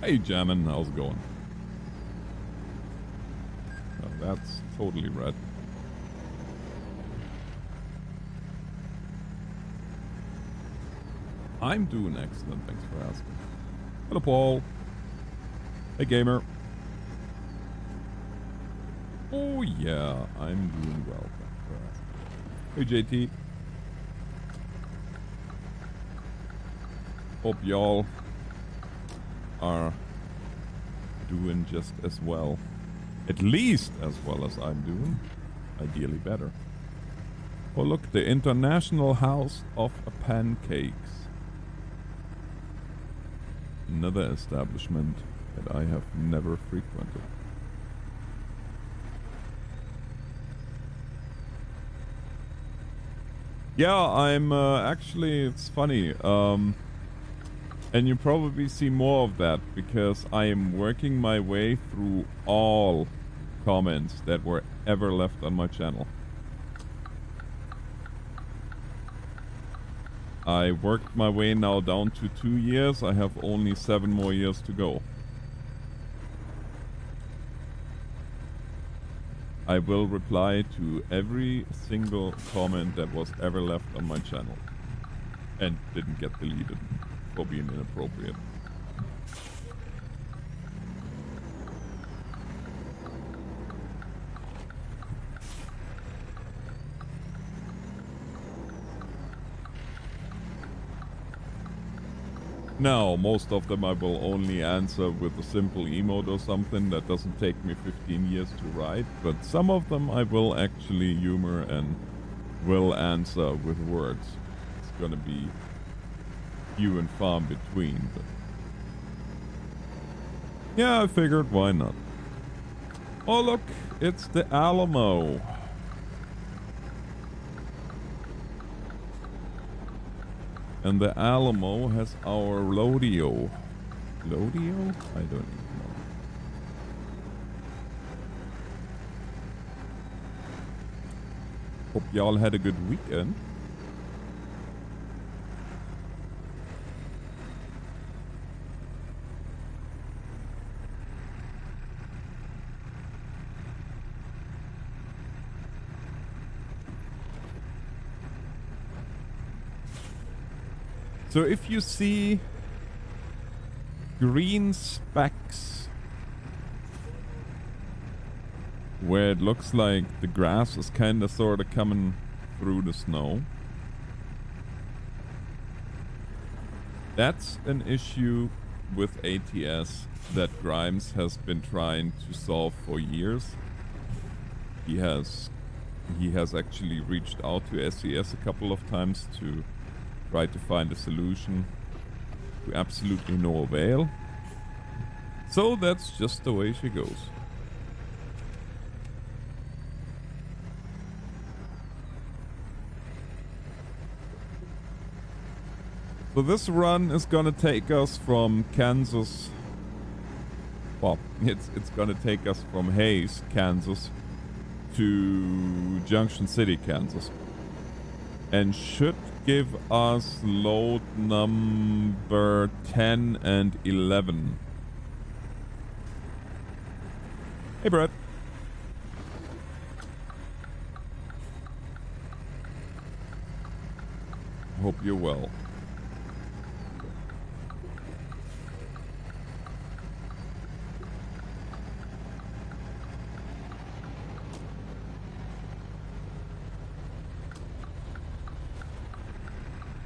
Hey, Jammin, how's it going? Oh, that's totally red. I'm doing excellent, thanks for asking. Hello, Paul. Hey, gamer. Oh, yeah, I'm doing well, thanks for asking. Hey, JT. Hope y'all are doing just as well. At least as well as I'm doing. Ideally better. Oh, look, the International House of Pancakes. Another establishment that I have never frequented. Yeah, I'm actually, it's funny. And you probably see more of that because I am working my way through all comments that were ever left on my channel. I worked my way now down to 2 years. I have only 7 more years to go. I will reply to every single comment that was ever left on my channel and didn't get deleted for being inappropriate. Now, most of them I will only answer with a simple emote or something that doesn't take me 15 years to write, but some of them I will actually humor and will answer with words. It's gonna be few and far in between, but yeah, I figured why not. Oh look, it's the Alamo. And the Alamo has our Lodeo. Lodeo? I don't even know. Hope y'all had a good weekend. So if you see green specks where it looks like the grass is kind of sort of coming through the snow, that's an issue with ATS that Grimes has been trying to solve for years. He has actually reached out to SES a couple of times to try to find a solution, to absolutely no avail. So that's just the way she goes. So this run is gonna take us from Kansas. Well, it's gonna take us from Hays, Kansas to Junction City, Kansas. And should give us load number 10 and 11. Hey, Brett. Hope you're well.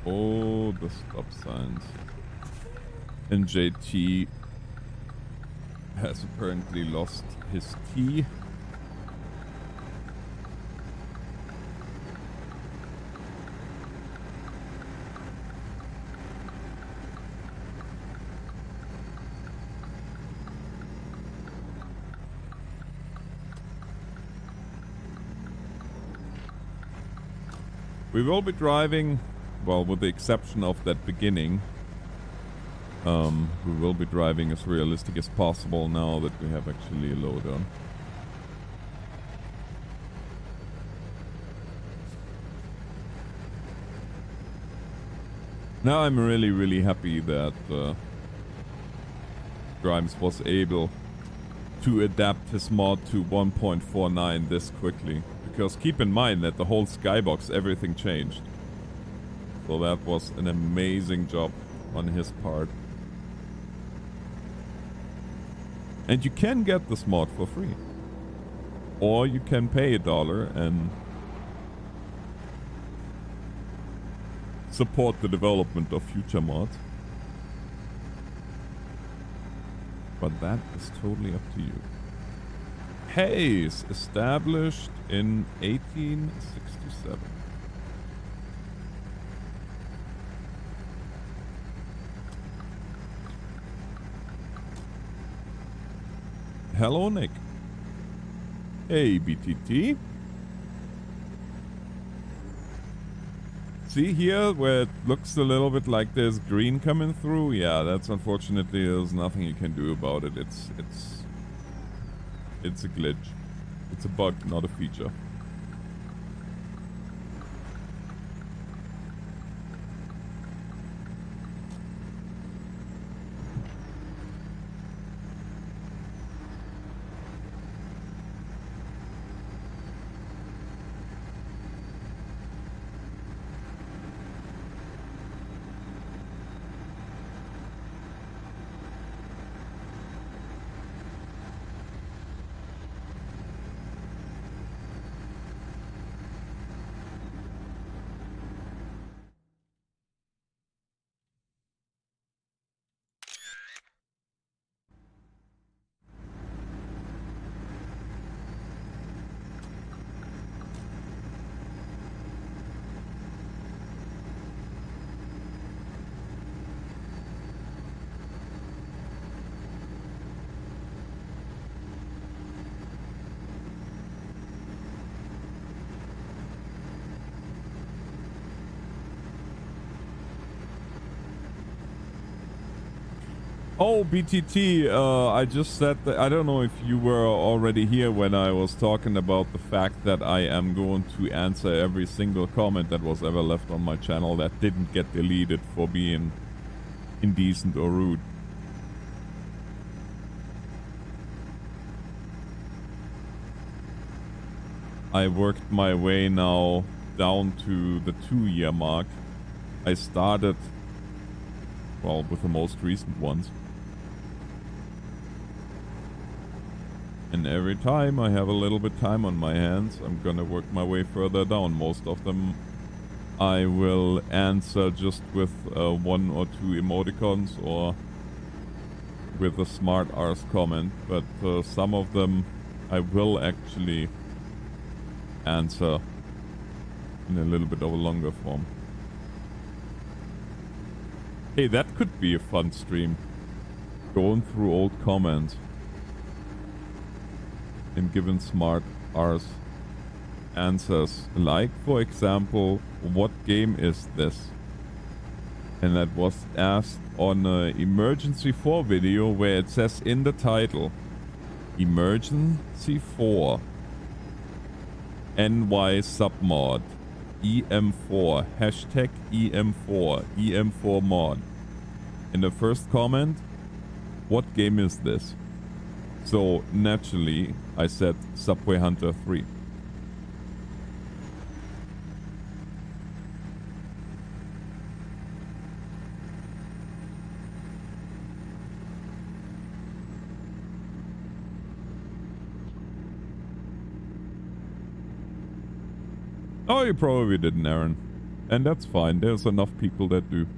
Oh, the stop signs. And JT has apparently lost his key. We will be driving, well, with the exception of that beginning, we will be driving as realistic as possible now that we have actually a load on. Now I'm really, really happy that Grimes was able to adapt his mod to 1.49 this quickly. Because keep in mind that the whole skybox, everything changed. So that was an amazing job on his part. And you can get this mod for free. Or you can pay $1 and support the development of future mods. But that is totally up to you. Hayes, established in 1867. Hello, Nick. Hey, BTT. See here where it looks a little bit like there's green coming through? Yeah, that's unfortunately, there's nothing you can do about it. It's a glitch. It's a bug, not a feature. Oh, BTT, I just said that, I don't know if you were already here when I was talking about the fact that I am going to answer every single comment that was ever left on my channel that didn't get deleted for being indecent or rude. I worked my way now down to the 2-year mark. I started, well, with the most recent ones. And every time I have a little bit time on my hands, I'm gonna work my way further down. Most of them I will answer just with 1 or 2 emoticons or with a smart arse comment, but some of them I will actually answer in a little bit of a longer form. Hey, that could be a fun stream. Going through old comments and giving smart arse answers. Like, for example, what game is this? And that was asked on a Emergency 4 video where it says in the title, Emergency 4 NY submod EM4 hashtag EM4 EM4 mod. In the first comment, what game is this? So naturally I said Subway Hunter 3. Oh, you probably didn't, Aaron. And that's fine. There's enough people that do.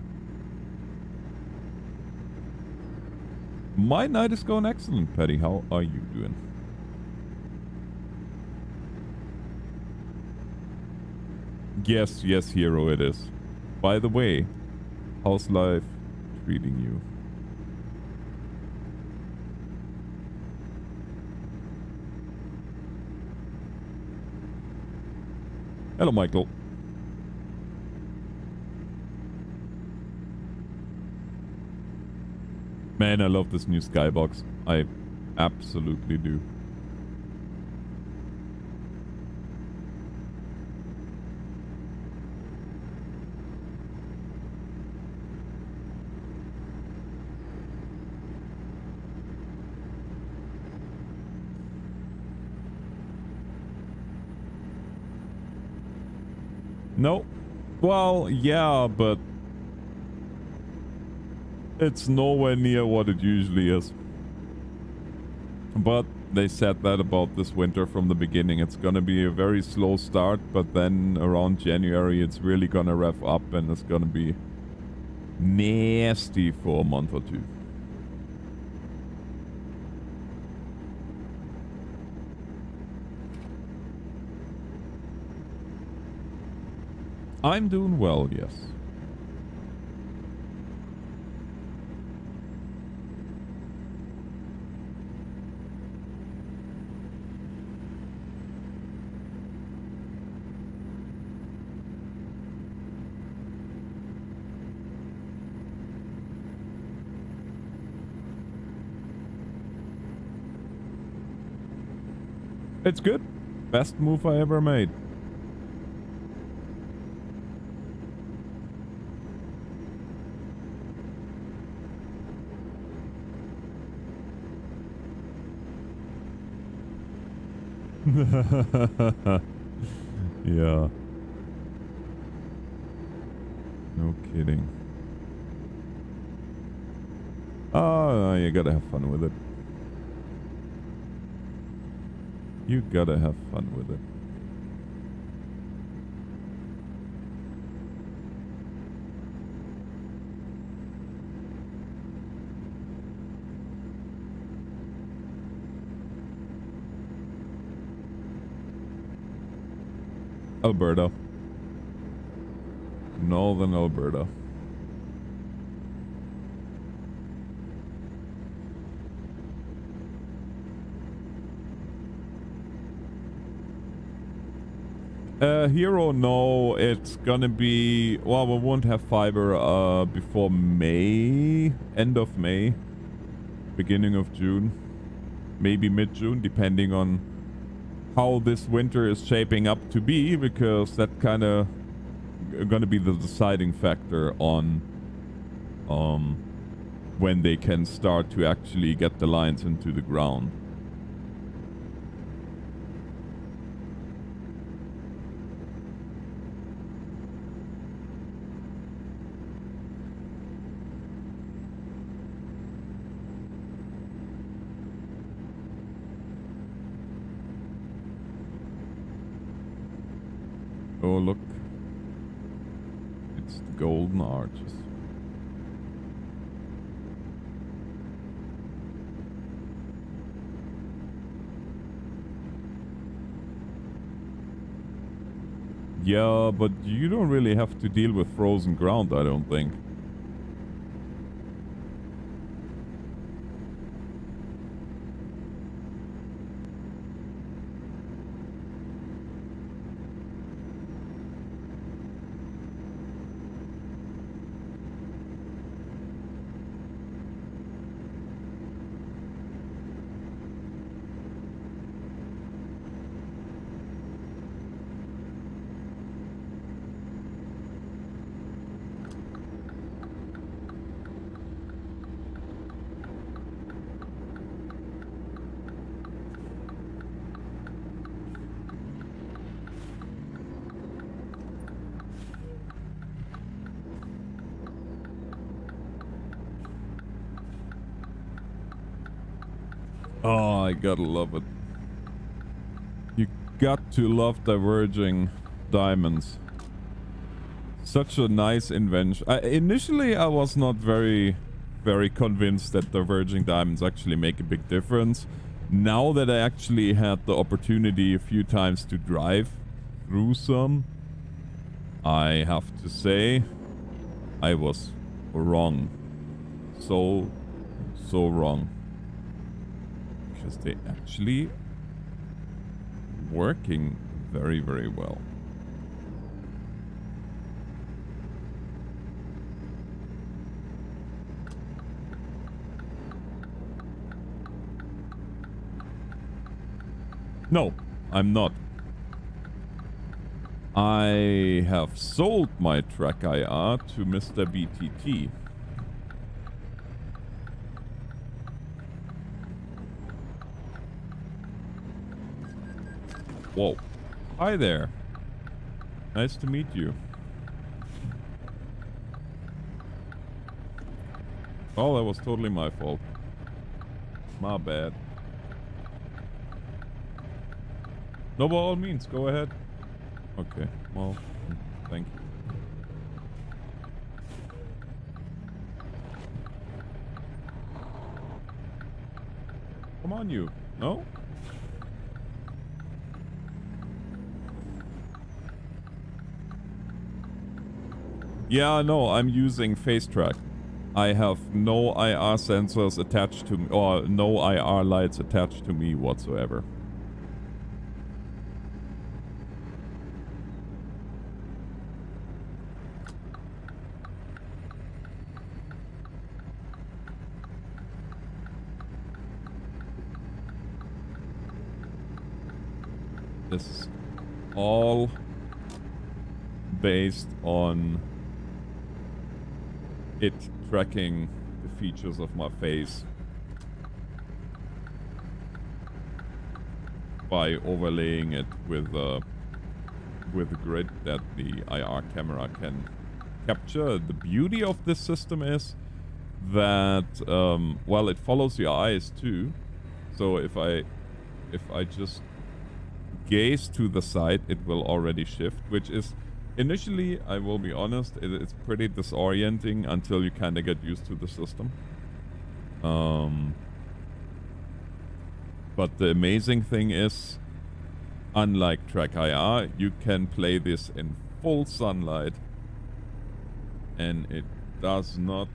My night is going excellent, Patty. How are you doing? Yes, yes, hero, it is. By the way, how's life treating you? Hello, Michael. Man, I love this new skybox. I absolutely do. No. Well, yeah, but it's nowhere near what it usually is. But they said that about this winter from the beginning. It's gonna be a very slow start, but then around January it's really gonna rev up and it's gonna be nasty for a month or two. I'm doing well, yes. It's good. Best move I ever made. Yeah. No kidding. Oh, you gotta have fun with it. You gotta have fun with it. Alberta. Northern Alberta. Hero, no, it's gonna be, well, we won't have fiber before May, end of May, beginning of June, maybe mid-June, depending on how this winter is shaping up to be, because that kind of gonna be the deciding factor on when they can start to actually get the lines into the ground. Oh, look. It's the golden arches. Yeah, but you don't really have to deal with frozen ground, I don't think. Oh, I gotta love it. You got to love diverging diamonds. Such a nice invention. Initially, I was not very convinced that diverging diamonds actually make a big difference. Now that I actually had the opportunity a few times to drive through some, I have to say I was wrong. So wrong. Because they actually working very, very well. No, I'm not. I have sold my track IR to Mr. BTT. Whoa. Hi there. Nice to meet you. Oh, that was totally my fault. My bad. No, by all means, go ahead. Okay, well, thank you. Come on, you. No? Yeah, no, I'm using FaceTrack. I have no IR sensors attached to me, or no IR lights attached to me whatsoever. This is all based on it tracking the features of my face by overlaying it with a grid that the IR camera can capture. The beauty of this system is that well, it follows your eyes too. So if I just gaze to the side, it will already shift, which is initially, I will be honest, it's pretty disorienting until you kind of get used to the system. But the amazing thing is, unlike Track IR, you can play this in full sunlight and it does not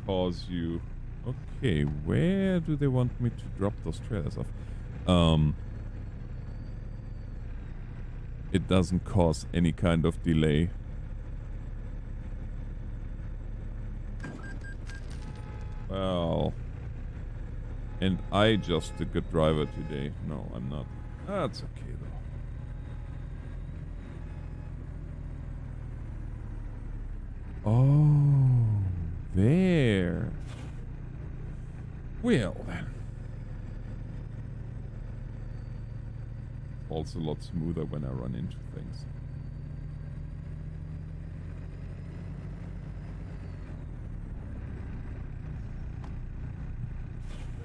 cause you... Okay, where do they want me to drop those trailers off? It doesn't cause any kind of delay. Well, and I just a good driver today. No, I'm not. That's okay though. Oh, there. Well then. Also a lot smoother when I run into things.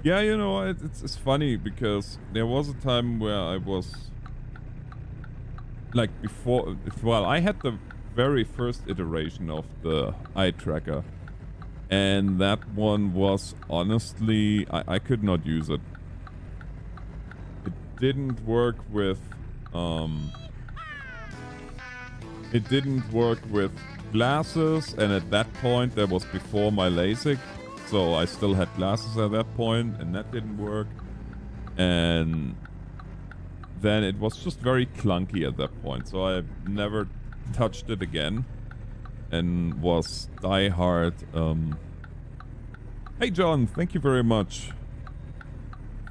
Yeah, you know, it's funny because there was a time where I was like before, well, I had the very first iteration of the eye tracker, and that one was honestly, I could not use it. It didn't work with glasses, and at that point that was before my LASIK, so I still had glasses at that point, and that didn't work. And then it was just very clunky at that point, so I never touched it again and was diehard. Hey John, thank you very much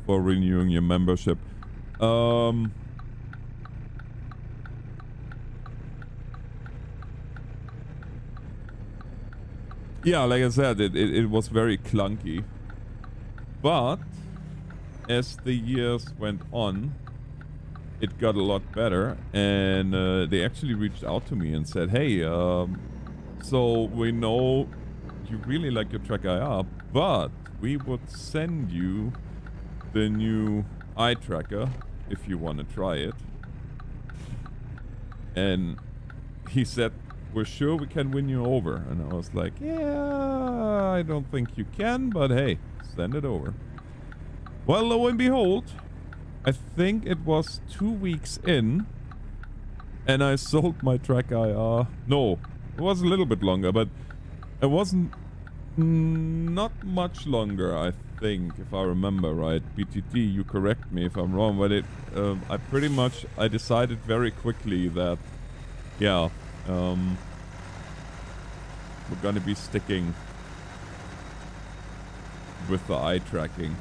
for renewing your membership. Yeah, like I said, it was very clunky. But as the years went on, it got a lot better. And they actually reached out to me and said, hey, so we know you really like your Track IR, but we would send you the new eye tracker if you want to try it. And he said, we're sure we can win you over. And I was like, yeah, I don't think you can, but hey, send it over. Well, lo and behold, I think it was 2 weeks in, and I sold my Track IR. No, it was a little bit longer, but it wasn't not much longer, I think, if I remember right. BTT, you correct me if I'm wrong, but I decided very quickly that, yeah, we're gonna be sticking with the eye tracking,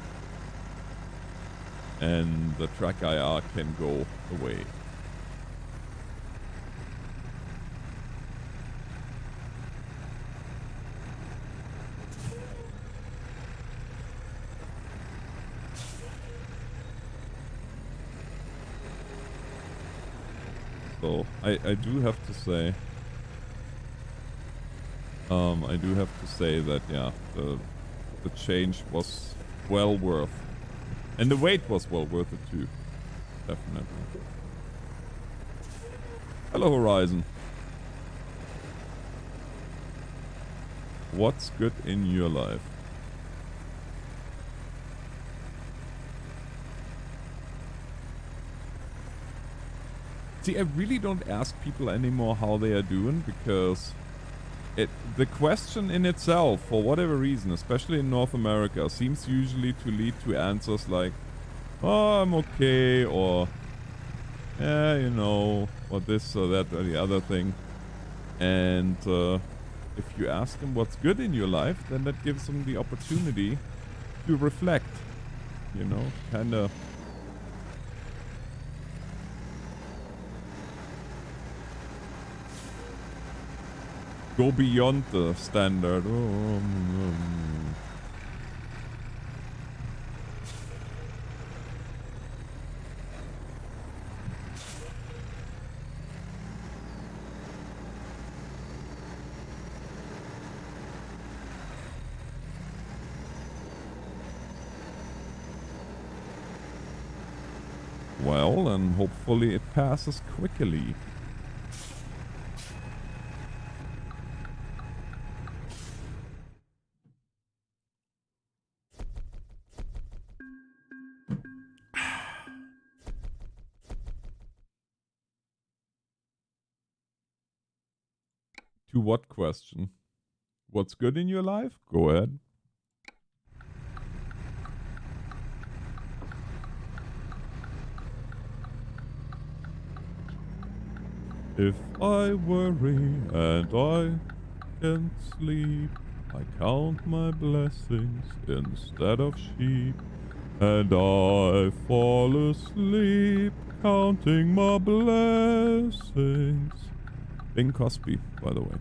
and the Track IR can go away. though. I do have to say. I do have to say that, yeah, the change was well worth. And the wait was well worth it too. Definitely. Hello, Horizon. What's good in your life? See, I really don't ask people anymore how they are doing because the question in itself, for whatever reason, especially in North America, seems usually to lead to answers like, oh, I'm okay, or, yeah, you know, or this or that or the other thing. And if you ask them what's good in your life, then that gives them the opportunity to reflect, you know, kind of. Go beyond the standard. Well, and hopefully it passes quickly. To what question? What's good in your life? Go ahead. If I worry and I can't sleep, I count my blessings instead of sheep. And I fall asleep counting my blessings. Bing Crosby, by the way.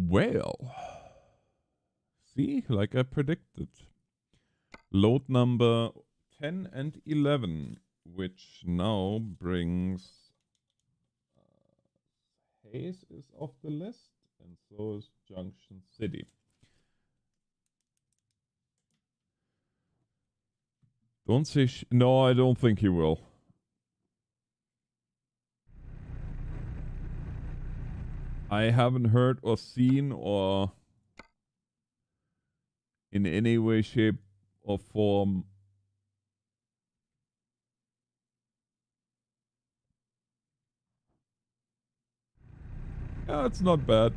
Well, see, like I predicted. Load number 10 and 11, which now brings Hayes is off the list, and so is Junction City. Don't say no, I don't think he will. I haven't heard or seen or in any way, shape, or form yeah, it's not bad.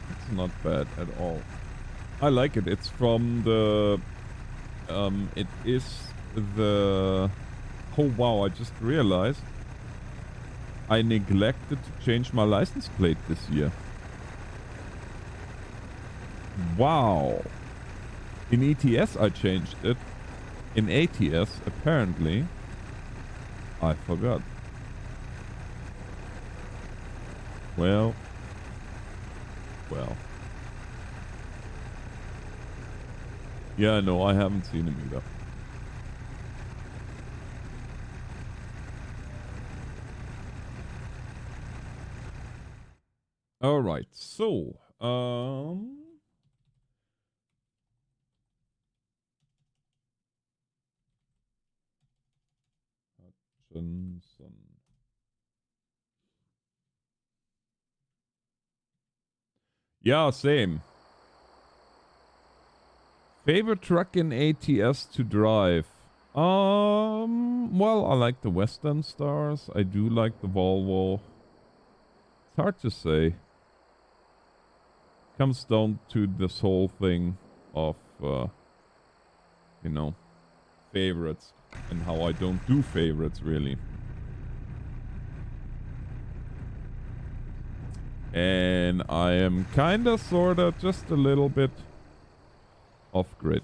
It's not bad at all. I like it. It's from the it is the oh wow, I just realized I neglected to change my license plate this year. Wow. In ETS I changed it. In ATS apparently I forgot. Well. Yeah, no, I haven't seen him either. All right, so Hutchinson. Yeah, same. Favorite truck in ATS to drive? Well, I like the Western Stars. I do like the Volvo. It's hard to say. Comes down to this whole thing of, you know, favorites and how I don't do favorites really. And I am kinda sorta just a little bit off grid.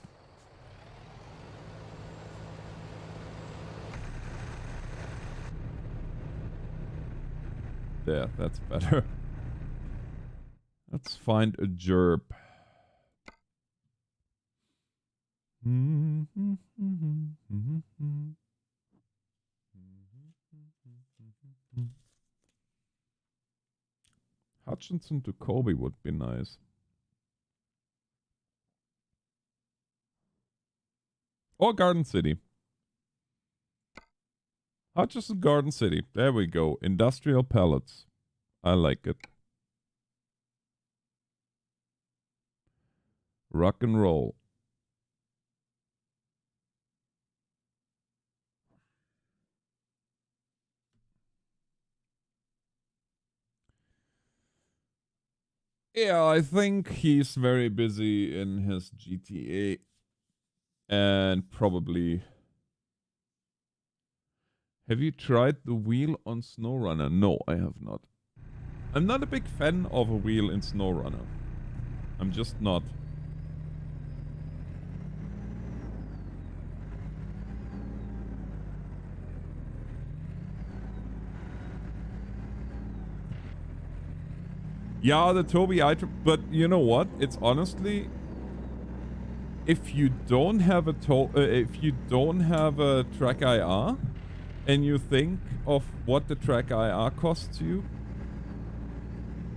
There, that's better. Let's find a gerb. Hutchinson to Kobe would be nice. Or Garden City. Hutchinson, Garden City. There we go. Industrial pellets. I like it. Rock and roll. Yeah, I think he's very busy in his GTA. And probably... Have you tried the wheel on SnowRunner? No, I have not. I'm not a big fan of a wheel in SnowRunner. I'm just not. Yeah, the Toby item, but you know what? It's honestly, if you don't have a track IR, and you think of what the track IR costs you,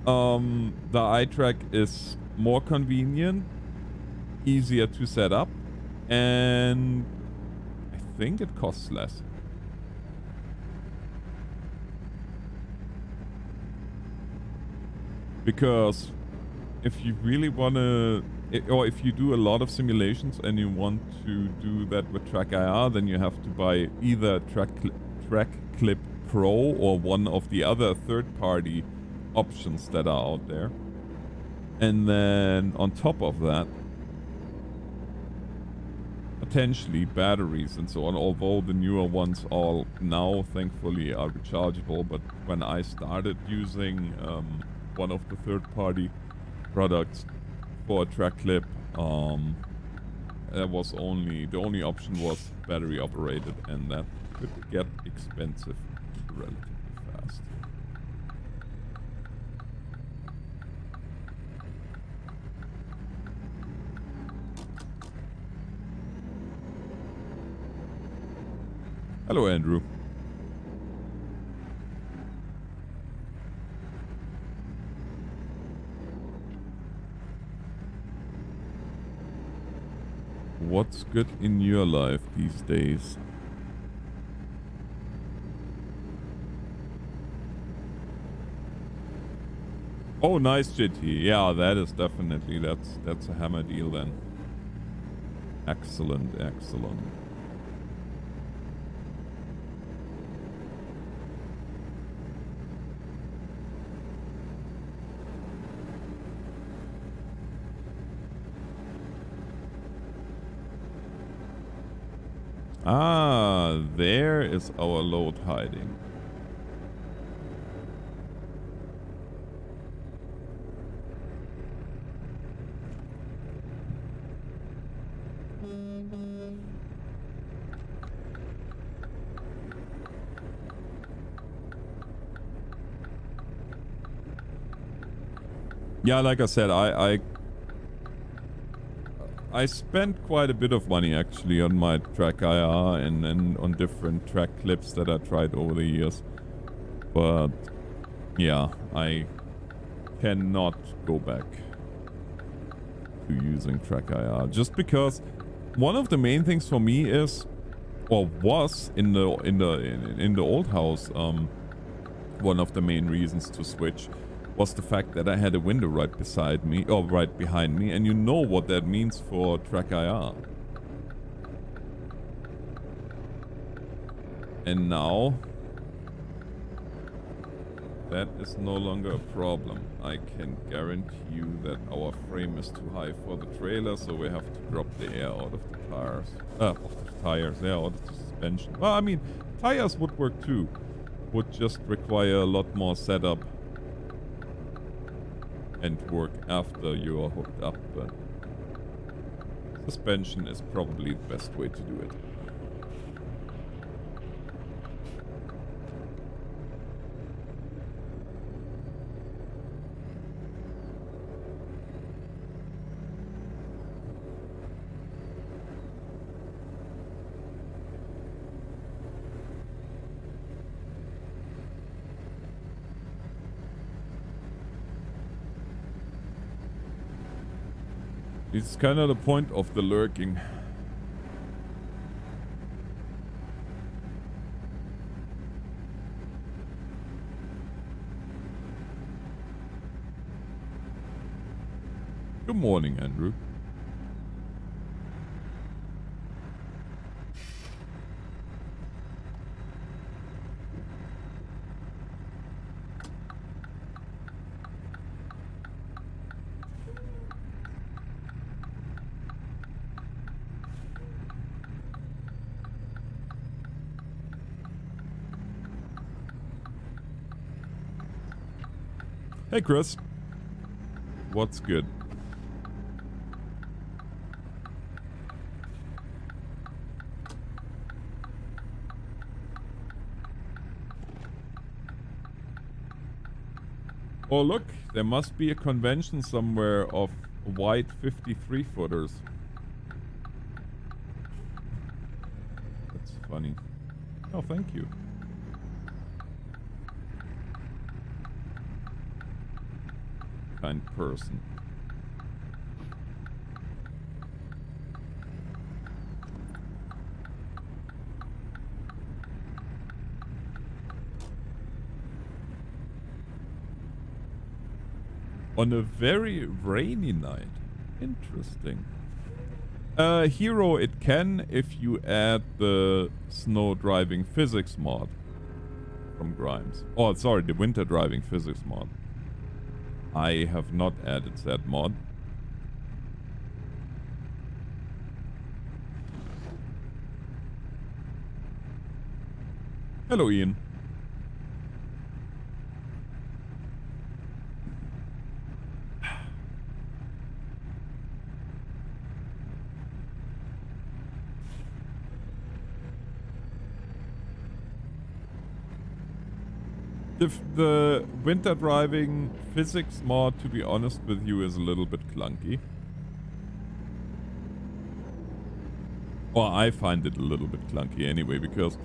the iTrack is more convenient, easier to set up, and I think it costs less. Because if you really want to, or if you do a lot of simulations and you want to do that with Track IR, then you have to buy either Track Clip Pro or one of the other third-party options that are out there. And then on top of that, potentially batteries and so on, although the newer ones all now thankfully are rechargeable. But when I started using one of the third-party products for a track clip, there was the only option was battery operated, and that could get expensive relatively fast. Hello, Andrew. What's good in your life these days? Oh, nice, JT. Yeah, that is definitely, that's a hammer deal then. Excellent, excellent. Ah, there is our load hiding. Yeah, like I said, I spent quite a bit of money actually on my track IR and on different track clips that I tried over the years. But yeah, I cannot go back to using track IR just because one of the main things for me is, or was in the old house, one of the main reasons to switch was the fact that I had a window right beside me, or right behind me, and you know what that means for track IR. And now That is no longer a problem. I can guarantee you that our frame is too high for the trailer, so we have to drop the air out of the tires. Of the tires, yeah, out of the suspension. Well, I mean, tires would work too. Would just require a lot more setup and work after you are hooked up, but suspension is probably the best way to do it. It's kind of the point of the lurking. Good morning, Andrew. Hey, Chris. What's good? Oh, look, there must be a convention somewhere of white 53 footers. That's funny. Oh, thank you. Kind person. On a very rainy night. Interesting. Hero, it can if you add the snow driving physics mod from Grimes. Oh, sorry, the winter driving physics mod. I have not added that mod. Hello, Ian. The winter driving physics mod, to be honest with you, is a little bit clunky. Or I find it a little bit clunky anyway, because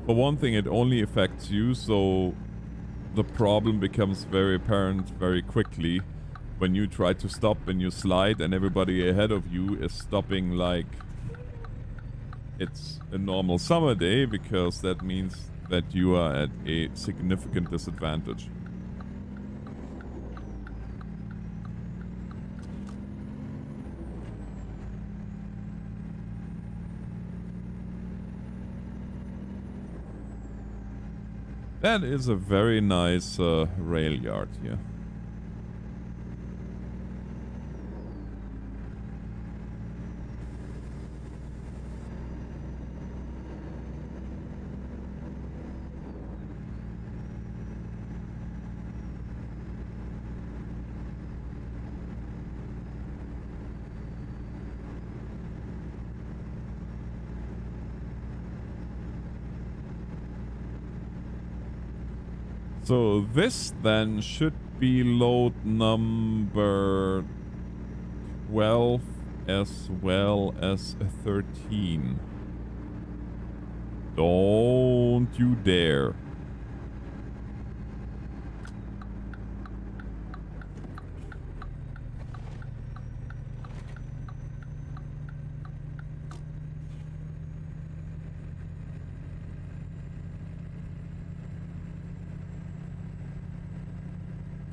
for one thing, it only affects you, so the problem becomes very apparent very quickly when you try to stop and you slide and everybody ahead of you is stopping like it's a normal summer day, because that means that you are at a significant disadvantage. That is a very nice rail yard here. So this then should be load number 12 as well as 13. Don't you dare.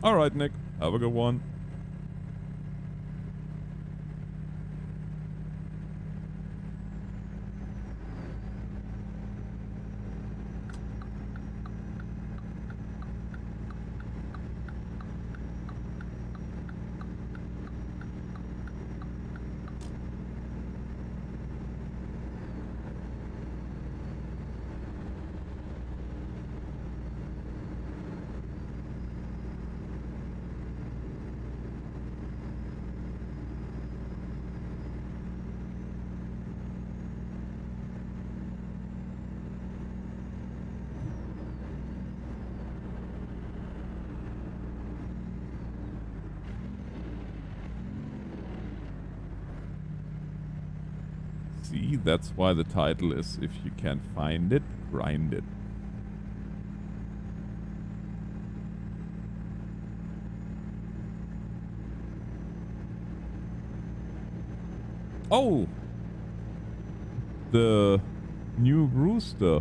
All right, Nick. Have a good one. see. That's why the title is If You Can't Find It, Grind It. Oh! The new rooster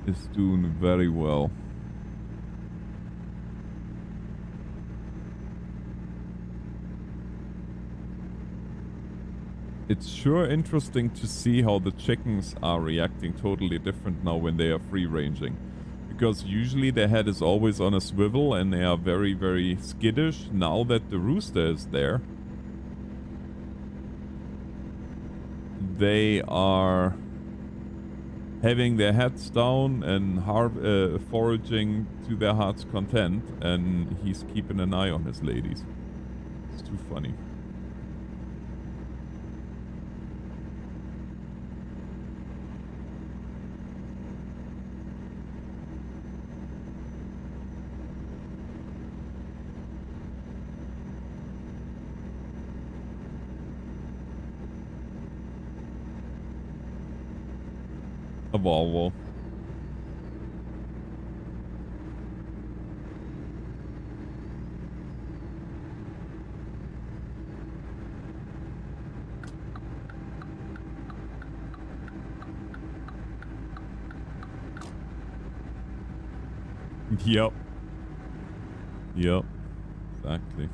is doing very well. It's sure interesting to see how the chickens are reacting totally different now when they are free ranging. Because usually their head is always on a swivel and they are very, very skittish. Now that the rooster is there, they are having their heads down and foraging to their heart's content, and he's keeping an eye on his ladies. It's too funny. A Volvo. Yep. Yep. Exactly.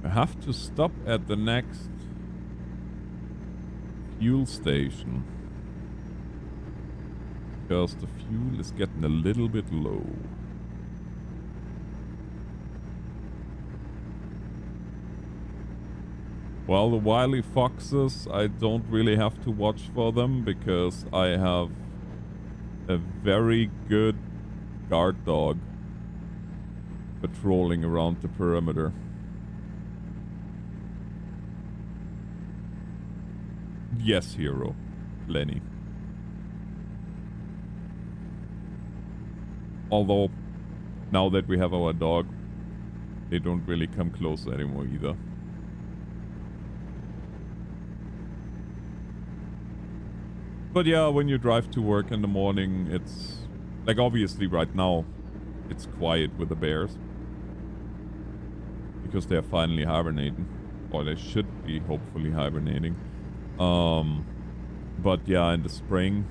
I have to stop at the next fuel station because the fuel is getting a little bit low. Well, the wily foxes, I don't really have to watch for them because I have a very good guard dog patrolling around the perimeter. Yes, hero. Lenny. Although, now that we have our dog, they don't really come close anymore either. But yeah, when you drive to work in the morning, it's... like, obviously right now, it's quiet with the bears. Because they're finally hibernating. Or they should be, hopefully, hibernating. But yeah, in the spring,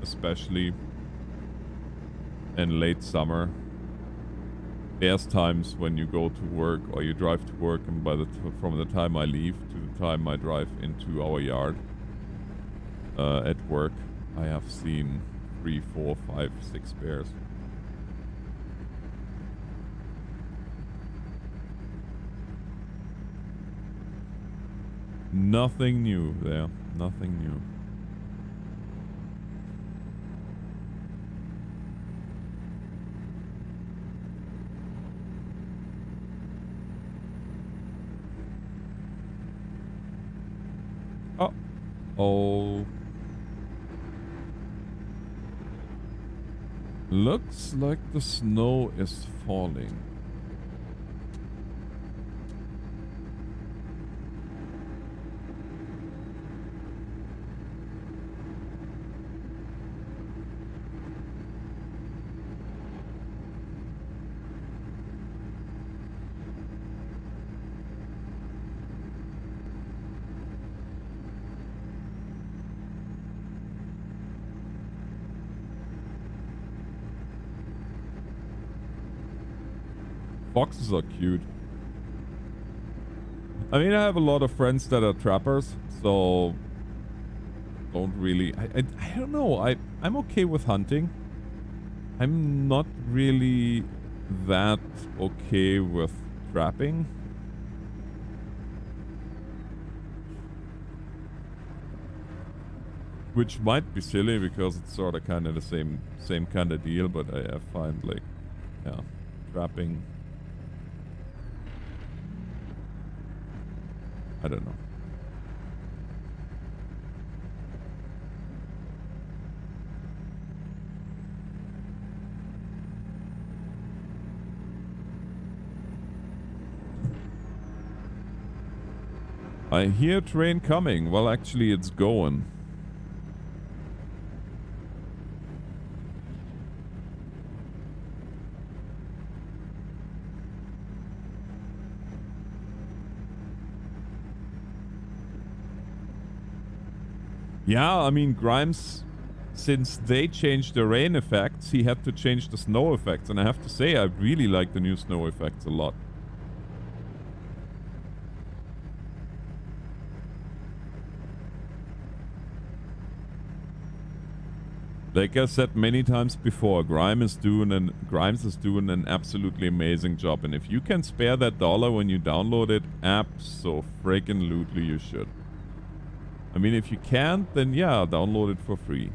especially, and late summer, there's times when you go to work or you drive to work, and from the time I leave to the time I drive into our yard at work, I have seen 3, 4, 5, 6 bears. Nothing new there. Nothing new. Oh. Looks like the snow is falling. Foxes are cute. I mean, I have a lot of friends that are trappers, so don't really... I don't know. I'm okay with hunting. I'm not really that okay with trapping. Which might be silly because it's sort of kind of the same kind of deal, but I find like, yeah, trapping I don't know. I hear train coming. Well, actually, it's going. Yeah, I mean, Grimes, since they changed the rain effects, he had to change the snow effects. And I have to say, I really like the new snow effects a lot. Like I said many times before, Grimes is doing an absolutely amazing job, and if you can spare that dollar when you download it, abso-freaking-lutely you should. I mean, if you can't, then yeah, download it for free.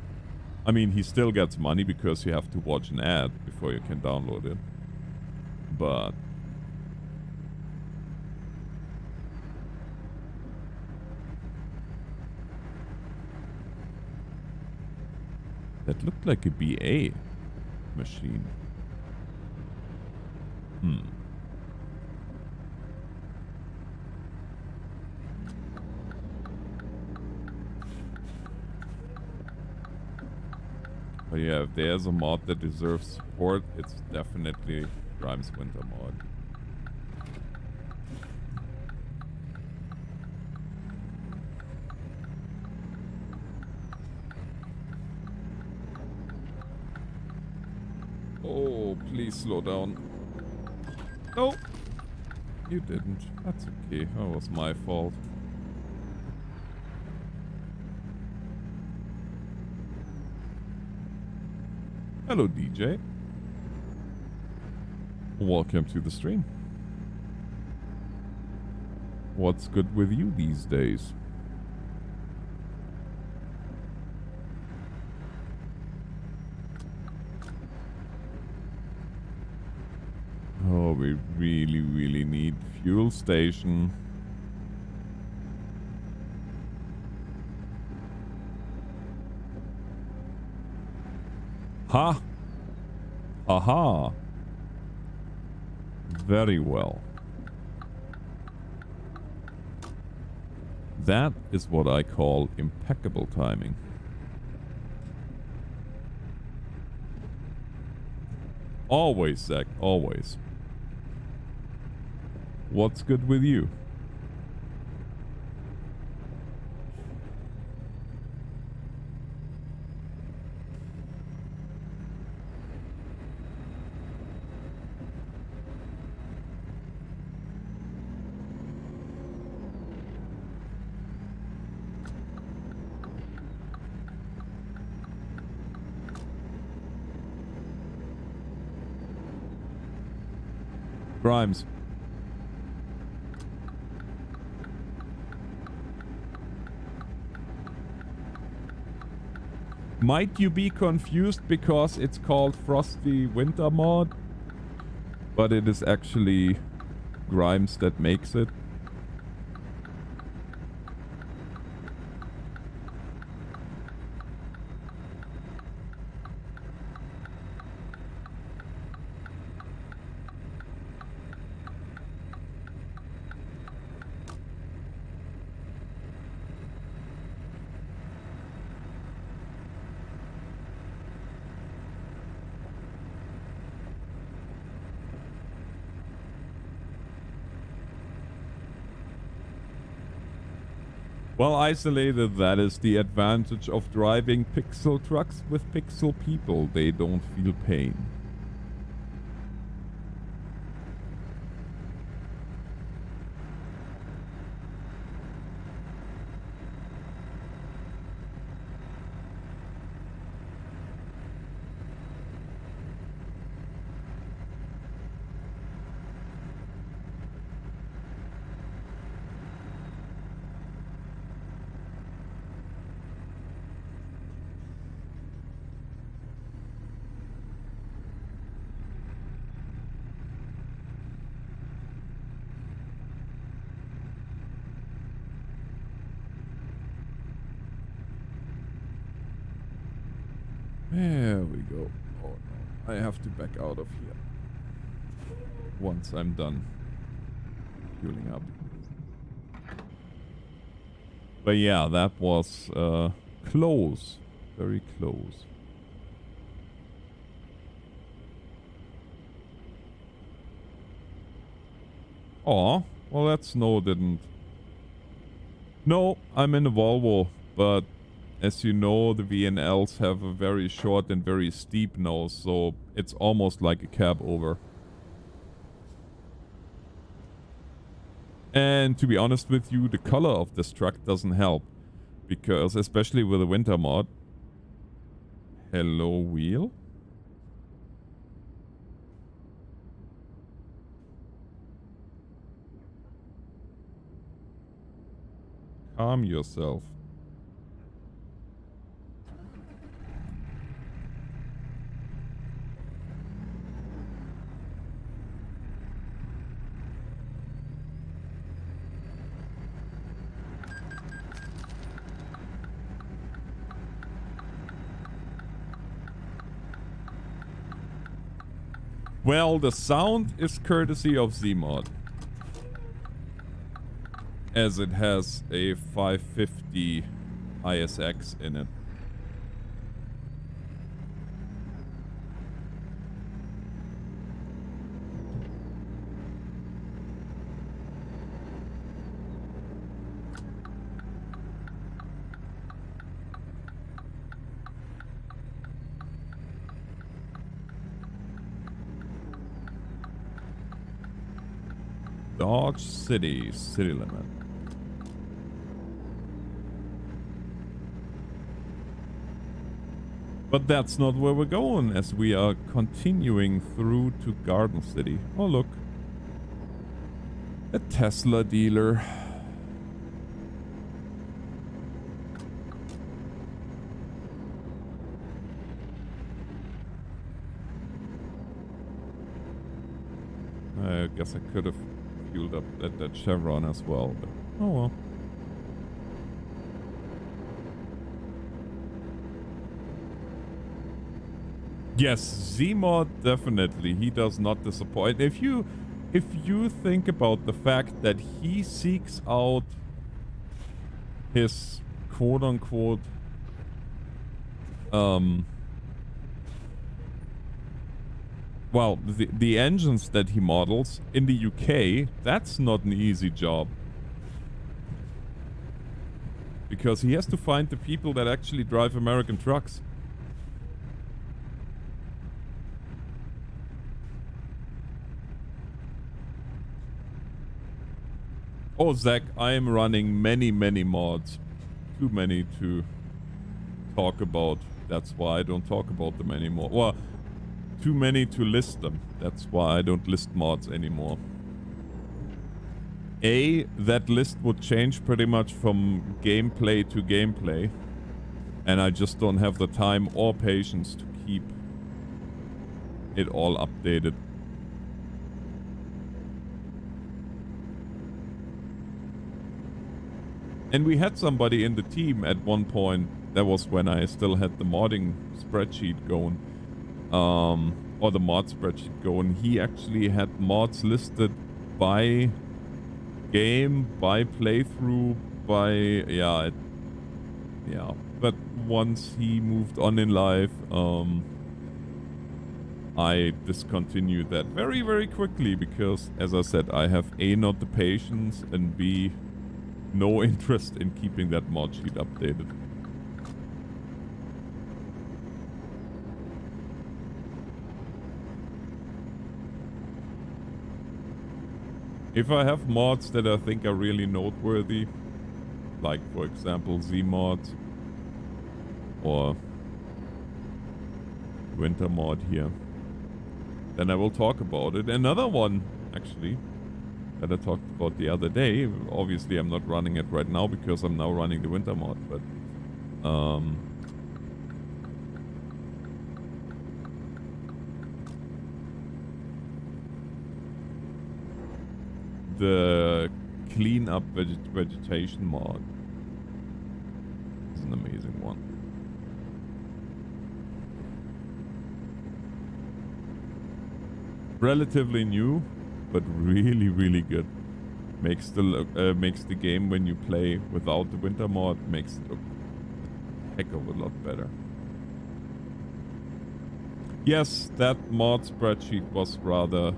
I mean, he still gets money because you have to watch an ad before you can download it. But that looked like a BA machine. But yeah, if there's a mod that deserves support, it's definitely Grimes Winter mod. Oh, please slow down. No, you didn't. That's okay. That was my fault. Hello, DJ. Welcome to the stream. What's good with you these days? Oh, we really need fuel station. Ha! Aha! Very well. That is what I call impeccable timing. Always, Zach, always. What's good with you? Grimes. Might you be confused because it's called Frosty Winter Mod, but it is actually Grimes that makes it? Well isolated, that is the advantage of driving pixel trucks with pixel people. They don't feel pain. There we go. Oh no, I have to back out of here once I'm done fueling up. But yeah, that was close. Very close. Oh, well that snow didn't. No, I'm in a Volvo, but as you know, the VNLs have a very short and very steep nose, so it's almost like a cab over. And to be honest with you, the color of this truck doesn't help, because especially with a winter mod. Hello, wheel? Calm yourself. Well, the sound is courtesy of ZMod, as it has a 550 ISX in it. Dodge City, city limit. But that's not where we're going, as we are continuing through to Garden City. Oh look, a Tesla dealer. I guess I could have fueled up that Chevron as well, but oh well. Yes, Zmod definitely. He does not disappoint. If you think about the fact that he seeks out his quote unquote well, the engines that he models in the UK, that's not an easy job. Because he has to find the people that actually drive American trucks. Oh, Zach, I am running many mods. Too many to talk about. That's why I don't talk about them anymore. Well, too many to list them. That's why I don't list mods anymore. That list would change pretty much from gameplay to gameplay. And I just don't have the time or patience to keep it all updated. And we had somebody in the team at one point. That was when I still had the modding spreadsheet going. Or the mod spreadsheet going. He actually had mods listed by game, by playthrough, by... Yeah. But once he moved on in life, I discontinued that very quickly. Because, as I said, I have A, not the patience, and B, no interest in keeping that mod sheet updated. If I have mods that I think are really noteworthy, like for example ZMod or Winter Mod here, then I will talk about it. Another one, actually, that I talked about the other day. Obviously, I'm not running it right now because I'm now running the Winter Mod, but the clean up vegetation mod is an amazing one. Relatively new, but really, really good. Makes the game when you play without the winter mod makes it look a heck of a lot better. Yes, that mod spreadsheet was rather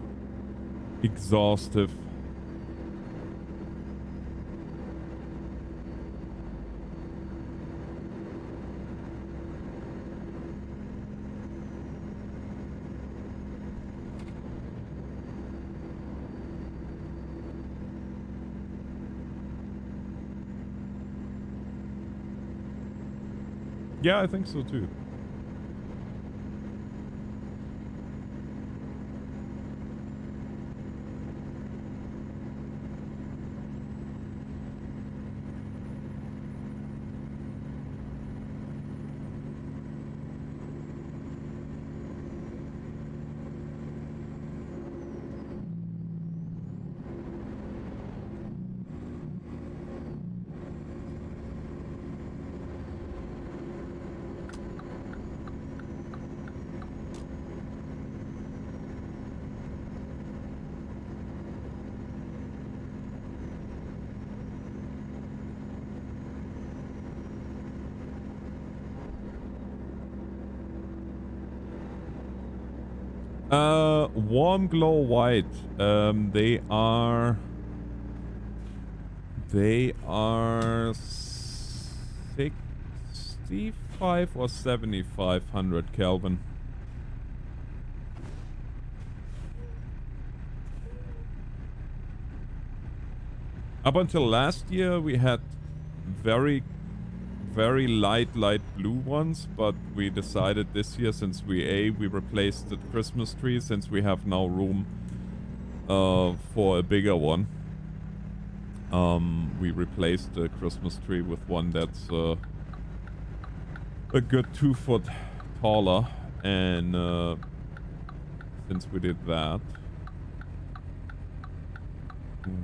exhaustive. Yeah, I think so too. Warm glow white. They are 65 or 7500 Kelvin. Up until last year, we had very light blue ones, but we decided this year, since we replaced the Christmas tree, since we have now room for a bigger one. We replaced the Christmas tree with one that's a good 2 foot taller, and since we did that,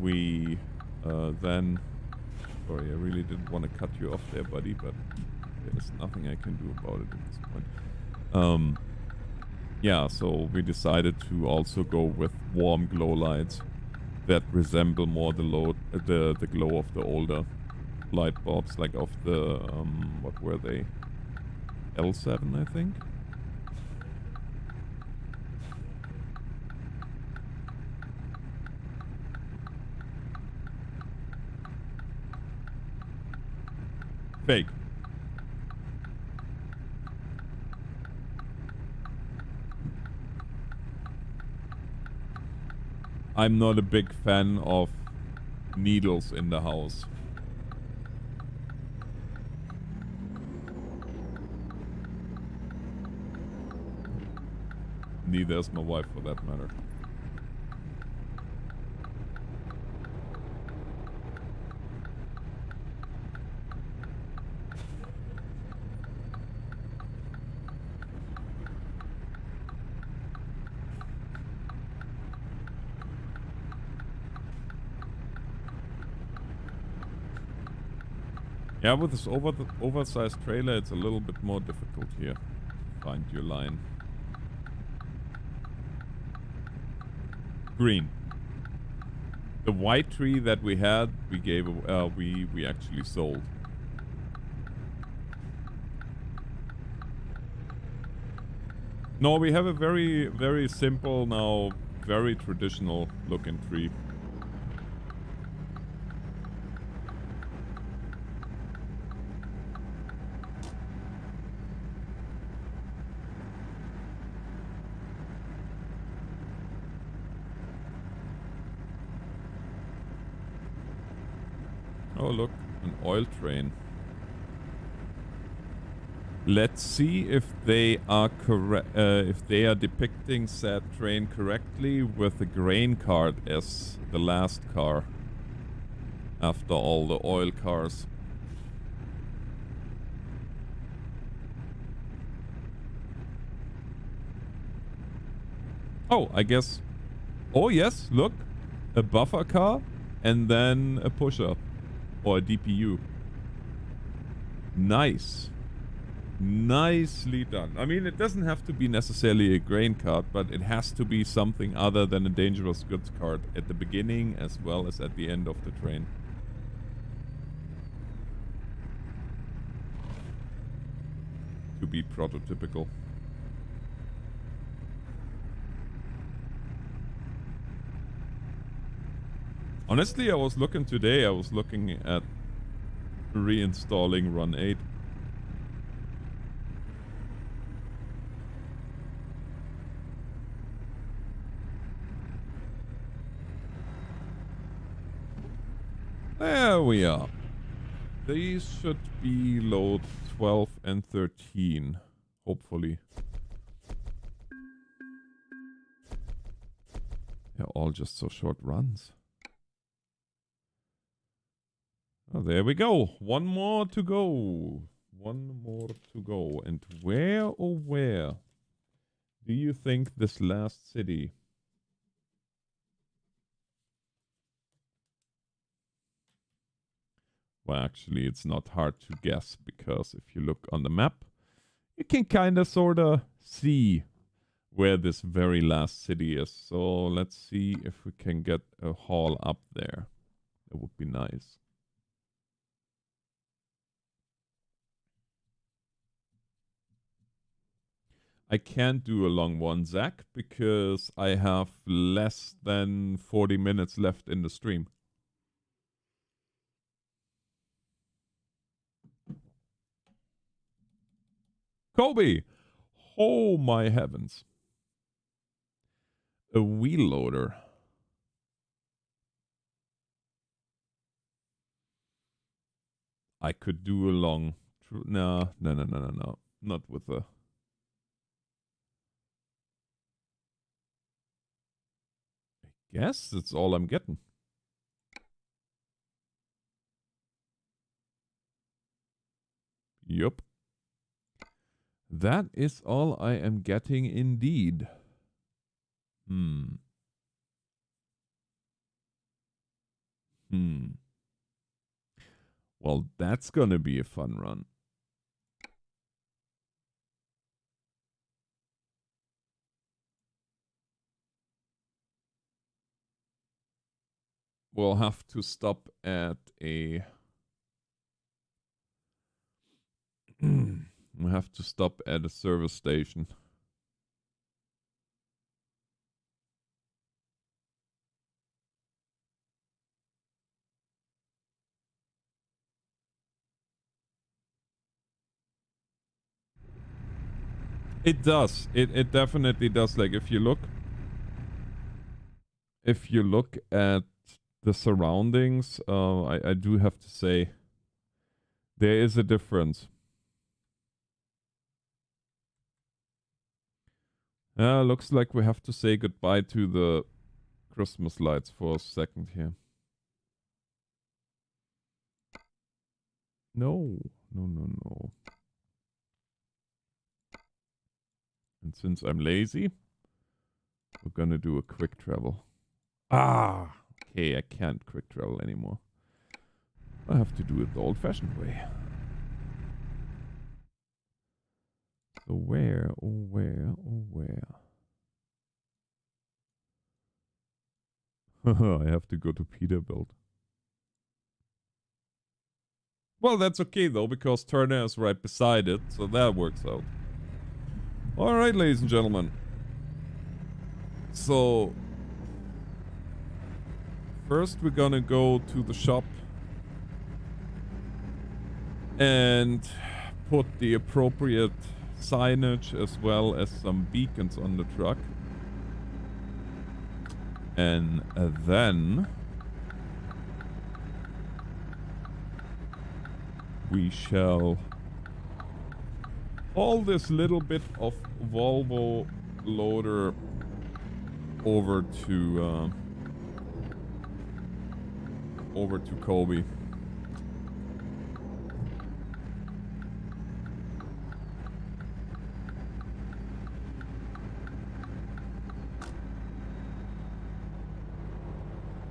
we then... Sorry, I really didn't want to cut you off there, buddy, but there's nothing I can do about it at this point. Yeah, so we decided to also go with warm glow lights that resemble more the glow of the older light bulbs, like of the what were they? L7, I think. Fake. I'm not a big fan of needles in the house. Neither is my wife, for that matter. Yeah, with this oversized trailer, it's a little bit more difficult here. Find your line. Green. The white tree that we had, we gave, we actually sold. No, we have a very simple now, very traditional looking tree. Oh, look, an oil train. Let's see if they are correct. If they are depicting said train correctly with the grain cart as the last car after all the oil cars. Oh, I guess. Oh yes, look, a buffer car and then a pusher. Or a DPU. Nice. Nicely done. I mean, it doesn't have to be necessarily a grain cart, but it has to be something other than a dangerous goods cart at the beginning as well as at the end of the train. To be prototypical. Honestly, I was looking at reinstalling Run 8. There we are. These should be load 12 and 13, hopefully. They're all just so short runs. Oh, there we go. One more to go. One more to go. And where, oh where, do you think this last city? Well, actually, it's not hard to guess, because if you look on the map, you can kind of sort of see where this very last city is. So let's see if we can get a haul up there. That would be nice. I can't do a long one, Zach, because I have less than 40 minutes left in the stream. Kobe! Oh my heavens. A wheel loader. I could do a long... No. Not with a... I guess that's all I'm getting. Yup. That is all I am getting indeed. Well, that's gonna be a fun run. We'll have to stop at a... we'll have to stop at a service station. It does. It definitely does. Like, if you look at the surroundings, I do have to say there is a difference. Looks like we have to say goodbye to the Christmas lights for a second here. No. And since I'm lazy, we're gonna do a quick travel. Okay, I can't quick travel anymore. I have to do it the old-fashioned way. So where, oh where, oh where? I have to go to Peterbilt. Well, that's okay though, because Turner is right beside it, so that works out. Alright, ladies and gentlemen. So, first we're gonna go to the shop and put the appropriate signage as well as some beacons on the truck. And then we shall haul this little bit of Volvo loader over to Kobe.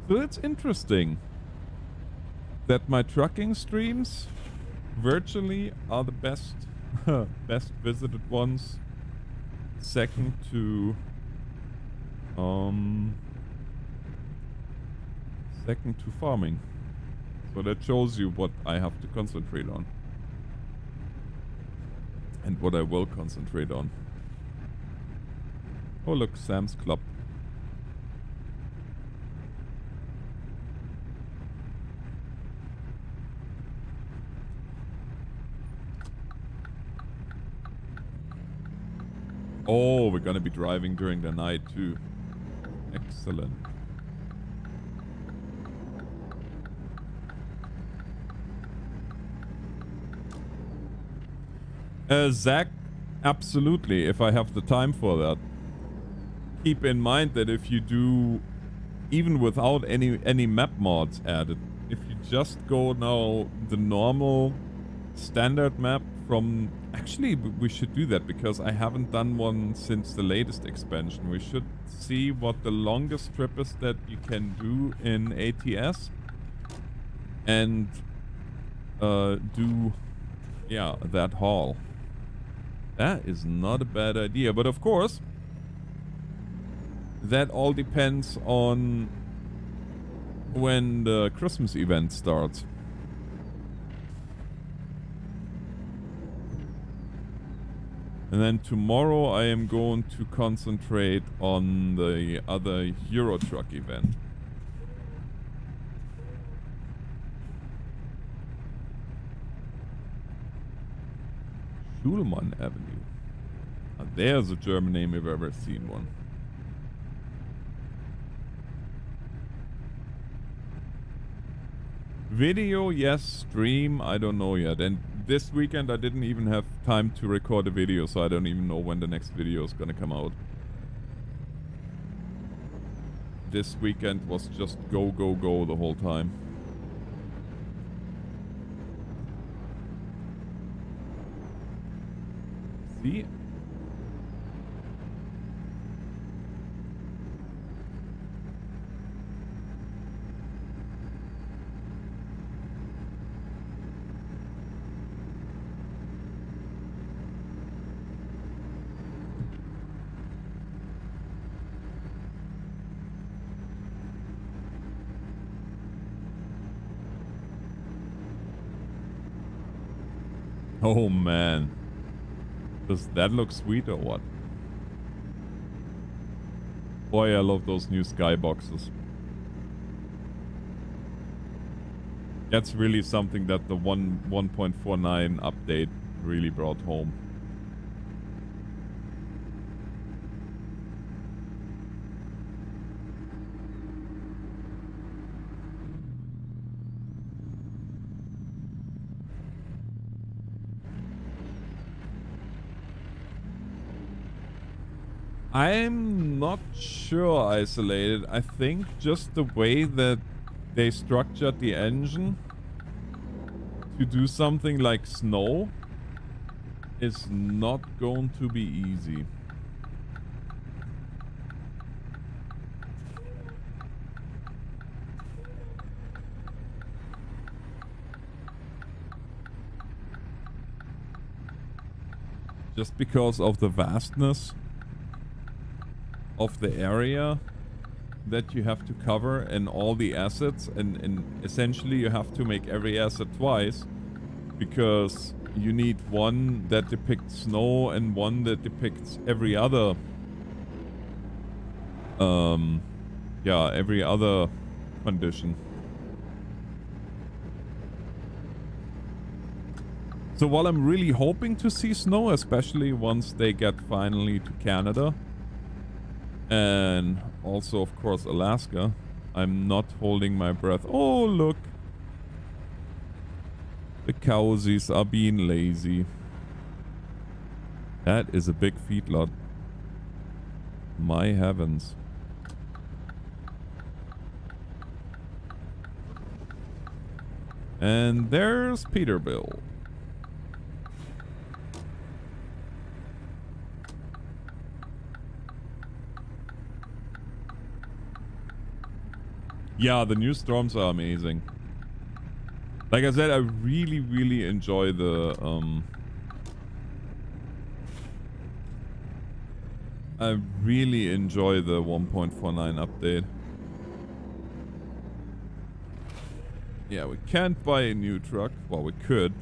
So it's interesting that my trucking streams virtually are the best best visited ones. Second to farming. So that shows you what I have to concentrate on. And what I will concentrate on. Oh look, Sam's Club. Oh, we're gonna be driving during the night too. Excellent. Zach, absolutely, if I have the time for that. Keep in mind that if you do, even without any map mods added, if you just go now the normal standard map from... Actually, we should do that because I haven't done one since the latest expansion. We should see what the longest trip is that you can do in ATS. And do, yeah, that haul. That is not a bad idea. But of course, that all depends on when the Christmas event starts. And then tomorrow I am going to concentrate on the other Euro Truck event. Schulmann Avenue. Now there's a German name if I've ever seen one. Video, yes. Stream, I don't know yet. And this weekend I didn't even have time to record a video, so I don't even know when the next video is gonna come out. This weekend was just go, go, go the whole time. See? Oh man. Does that look sweet or what? Boy, I love those new skyboxes. That's really something that the 1.49 update really brought home. I'm not sure isolated. I think just the way that they structured the engine to do something like snow is not going to be easy. Just because of the vastness of the area that you have to cover and all the assets, and essentially you have to make every asset twice because you need one that depicts snow and one that depicts every other every other condition. So while I'm really hoping to see snow, especially once they get finally to Canada, and also, of course, Alaska, I'm not holding my breath. Oh, look. The cowsies are being lazy. That is a big feedlot. My heavens. And there's Peterbilt. Yeah, the new storms are amazing. Like I said, I really, really enjoy the I really enjoy the 1.49 update. Yeah, we can't buy a new truck. Well, we could,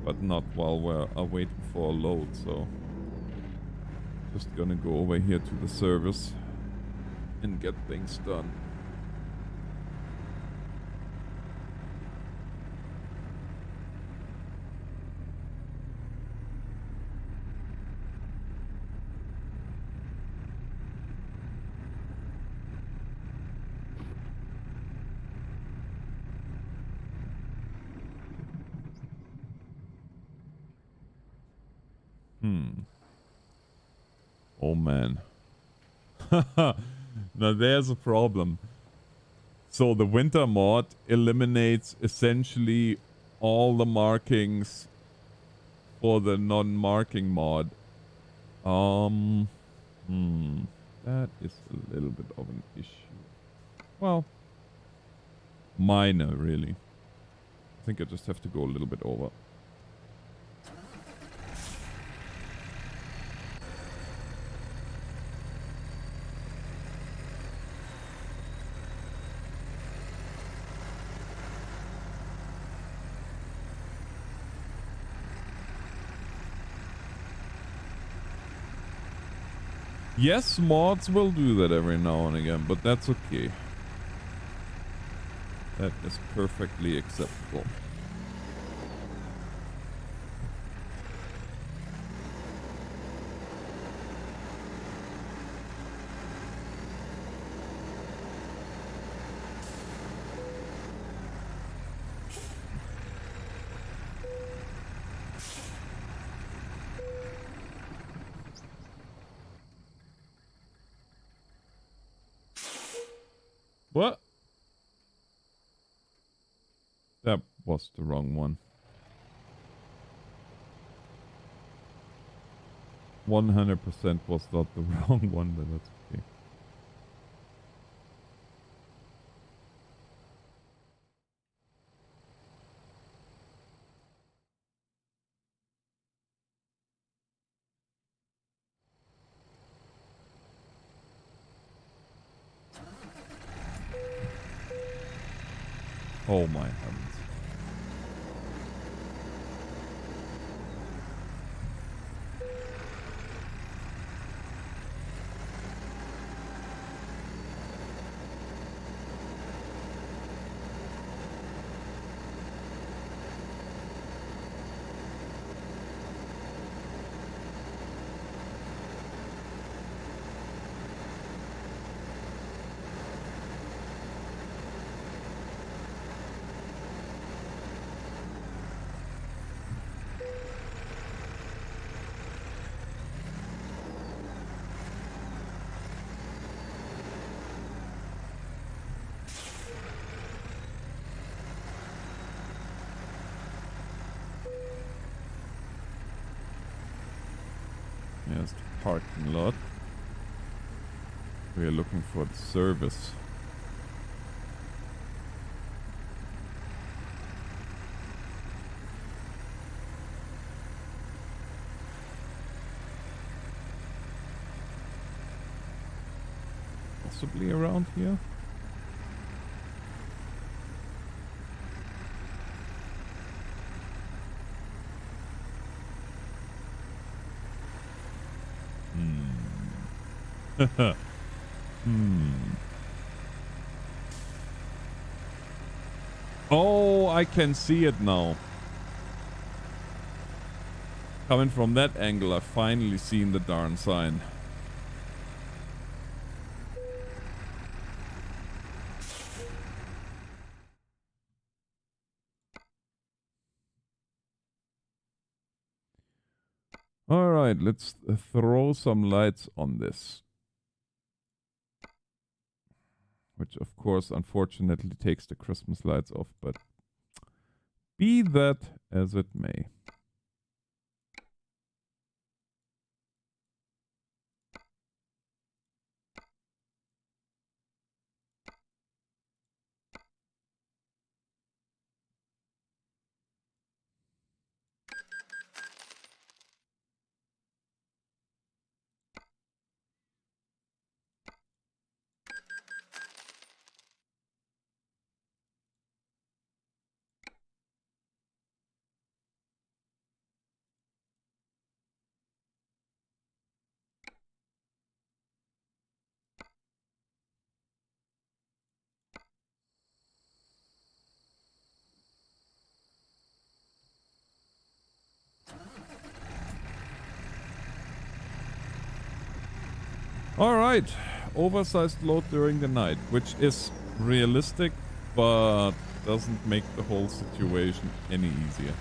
but not while we're waiting for a load, so... Just gonna go over here to the service and get things done. Oh man. Now there's a problem. So the winter mod eliminates essentially all the markings for the non-marking mod. That is a little bit of an issue. Well, minor really. I think I just have to go a little bit over. Yes, mods will do that every now and again, but that's okay. That is perfectly acceptable. What? That was the wrong one. 100% was not the wrong one, but that's okay. Oh my heavens. Here's the parking lot. We are looking for the service. Possibly around here? Oh, I can see it now. Coming from that angle, I've finally seen the darn sign. Alright, let's throw some lights on this. Which, of course, unfortunately takes the Christmas lights off, but be that as it may. Alright, oversized load during the night, which is realistic, but doesn't make the whole situation any easier.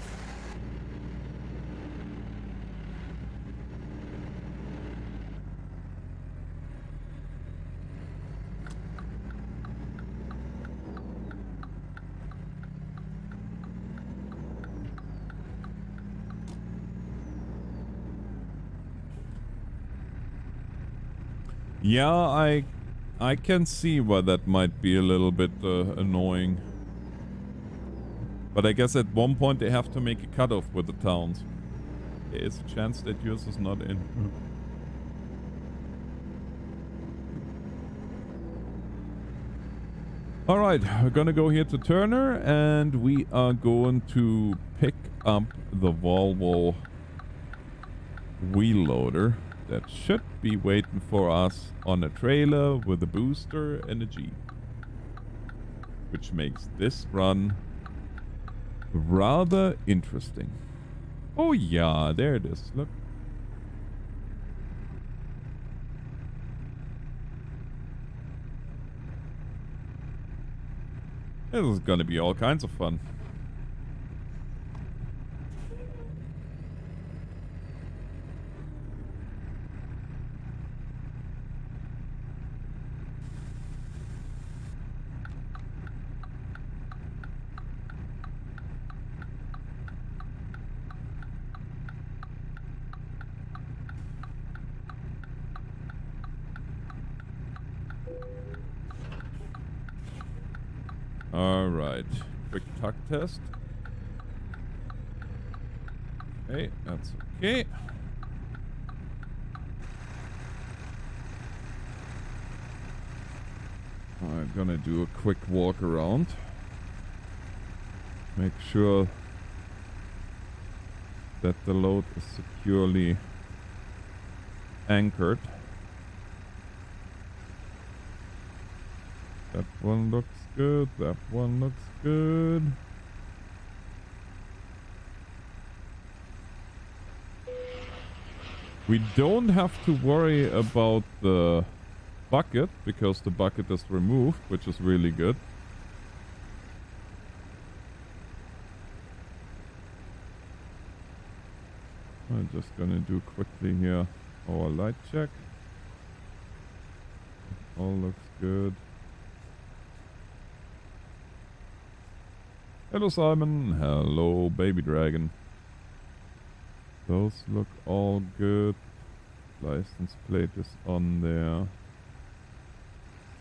Yeah, I can see why that might be a little bit annoying. But I guess at one point they have to make a cutoff with the towns. There is a chance that yours is not in. Alright, we're gonna go here to Turner and we are going to pick up the Volvo wheel loader. That should be waiting for us on a trailer with a booster and a Jeep. Which makes this run rather interesting. Oh yeah, there it is. Look. This is gonna be all kinds of fun. Alright, quick tuck test. Okay, that's okay. I'm gonna do a quick walk around. Make sure that the load is securely anchored. That one looks good, that one looks good. We don't have to worry about the bucket because the bucket is removed, which is really good. I'm just gonna do quickly here our light check. All looks good. Hello Simon, hello Baby Dragon. Those look all good. License plate is on there.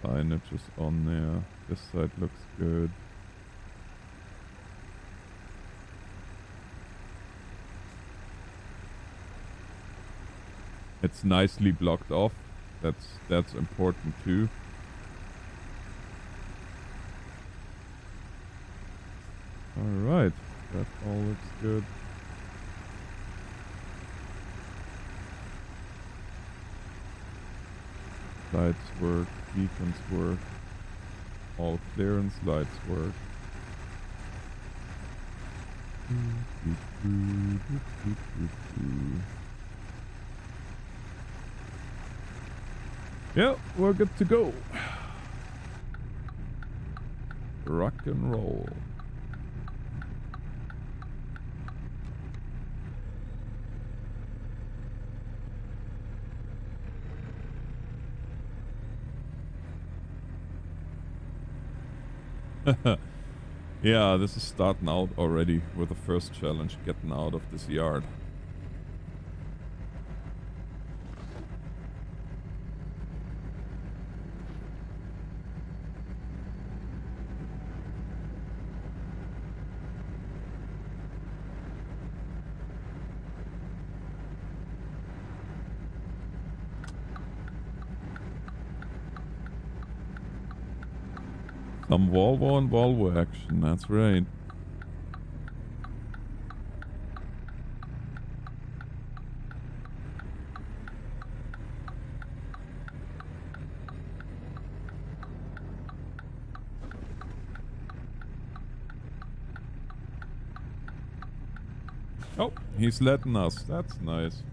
Signage is on there. This side looks good. It's nicely blocked off. That's important too. Alright, that all looks good. Lights work, beacons work, all clearance lights work. Yeah, we're good to go. Rock and roll. Yeah, this is starting out already with the first challenge, getting out of this yard. Some Volvo and Volvo action, that's right. Oh, he's letting us. That's nice.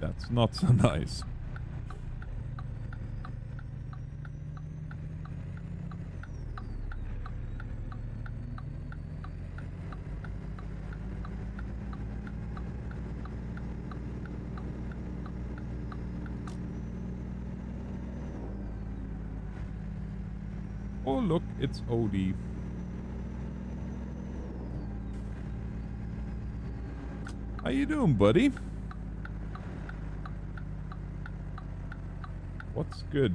That's not so nice. Oh, look, it's Odie. How you doing, buddy? What's good?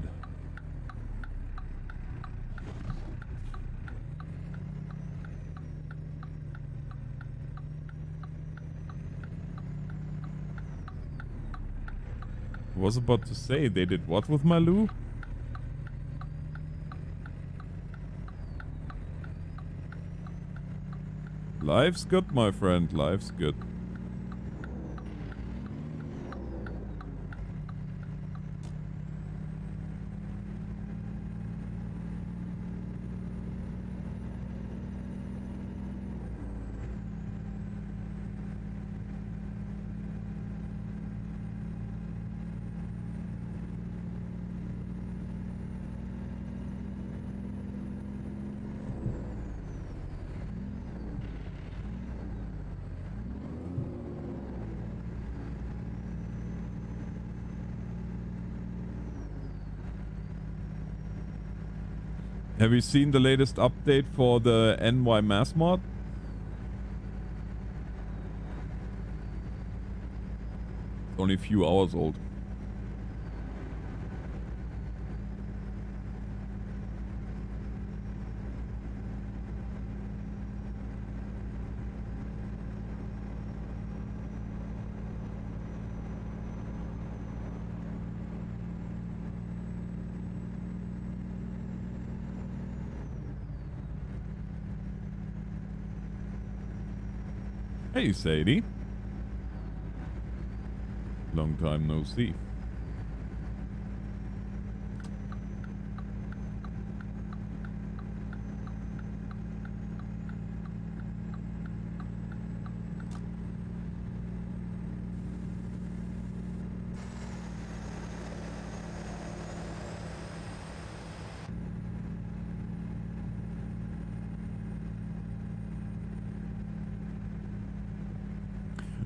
I was about to say, they did what with my Lou? Life's good, my friend. Life's good. Have you seen the latest update for the NY Mass mod? It's only a few hours old. Hey, Sadie. Long time no see.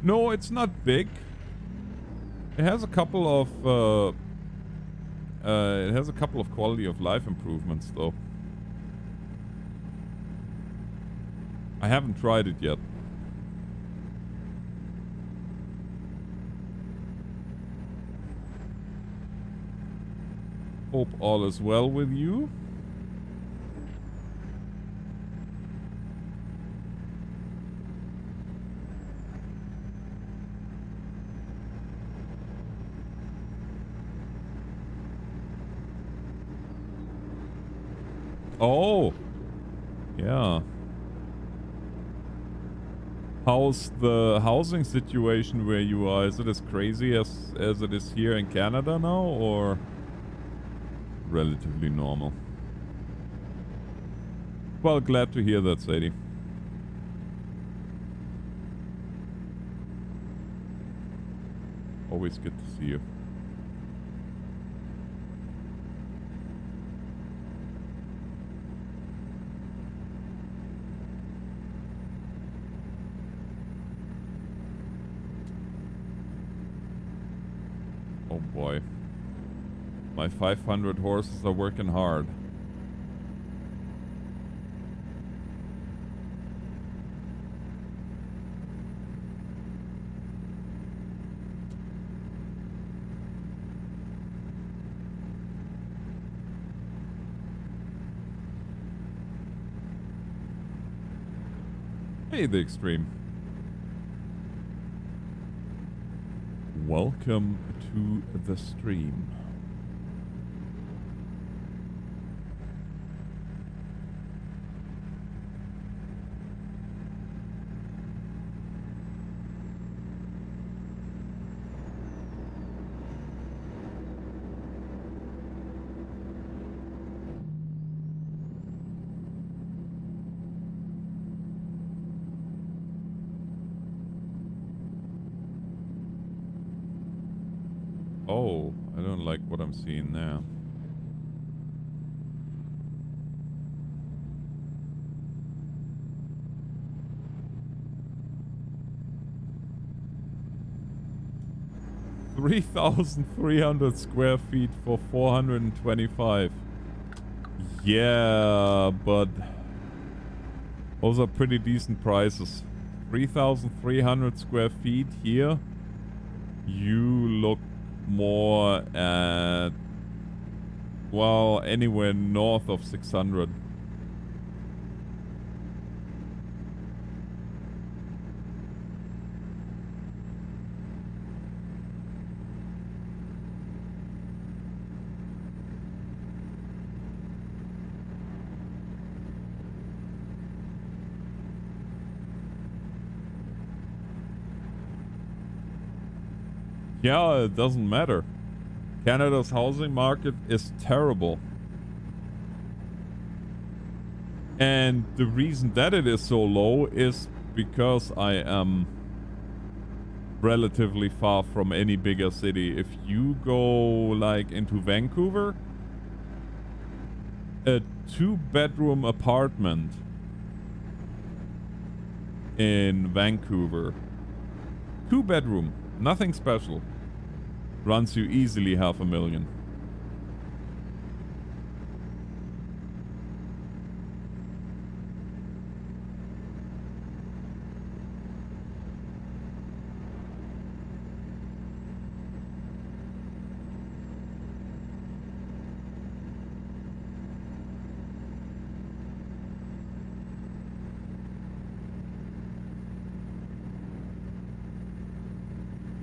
No, it's not big. It has a couple of quality of life improvements though. I haven't tried it yet. Hope all is well with you. Oh, yeah. How's the housing situation where you are? Is it as crazy as it is here in Canada now, or relatively normal? Well, glad to hear that, Sadie. Always good to see you. Oh boy. My 500 horses are working hard. Hey, the Extreme. Welcome to the stream. Oh, I don't like what I'm seeing now. $3,300 square feet for 425. Yeah, but those are pretty decent prices. 3,300 square feet here. You look more at, well, anywhere north of 600. Yeah, it doesn't matter. Canada's housing market is terrible. And the reason that it is so low is because I am relatively far from any bigger city. If you go like into Vancouver, a 2-bedroom apartment in Vancouver, 2-bedroom, nothing special, runs you easily $500,000.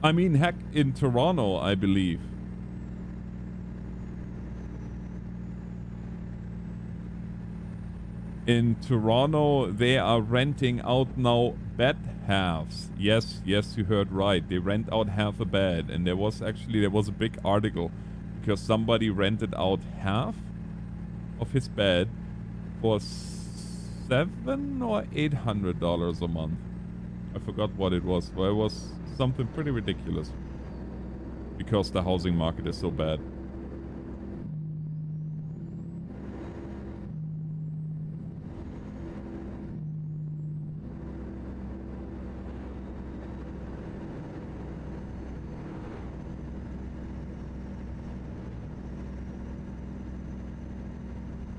I mean, heck, in Toronto, I believe. In Toronto, they are renting out now bed halves. Yes, yes, you heard right. They rent out half a bed. And there was a big article because somebody rented out half of his bed for $700 or $800 a month. I forgot what it was, but it was something pretty ridiculous because the housing market is so bad.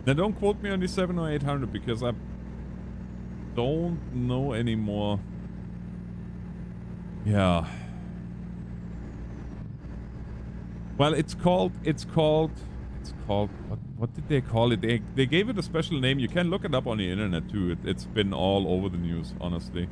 Now don't quote me on the 7 or 800 because I don't know anymore. Yeah. Well, it's called what did they call it? They gave it a special name. You can look it up on the internet too. It's been all over the news, honestly.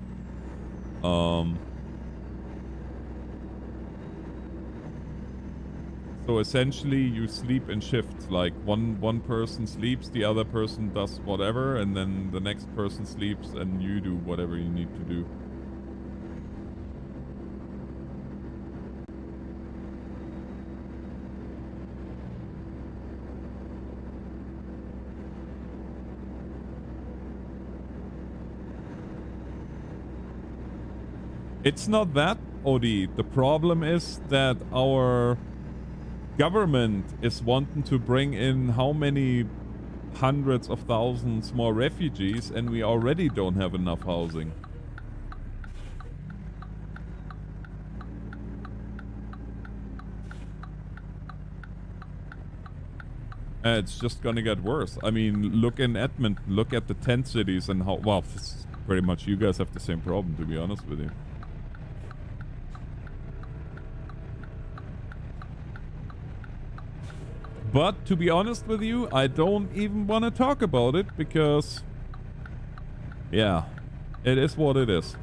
So essentially you sleep in shifts. Like one person sleeps, the other person does whatever, and then the next person sleeps and you do whatever you need to do. It's not that, Odie. The problem is that our government is wanting to bring in how many hundreds of thousands more refugees, and we already don't have enough housing. It's just gonna get worse. I mean, look in Edmonton, look at the tent cities and how, well, this is pretty much you guys have the same problem, to be honest with you. But to be honest with you, I don't even want to talk about it because, yeah, it is what it is.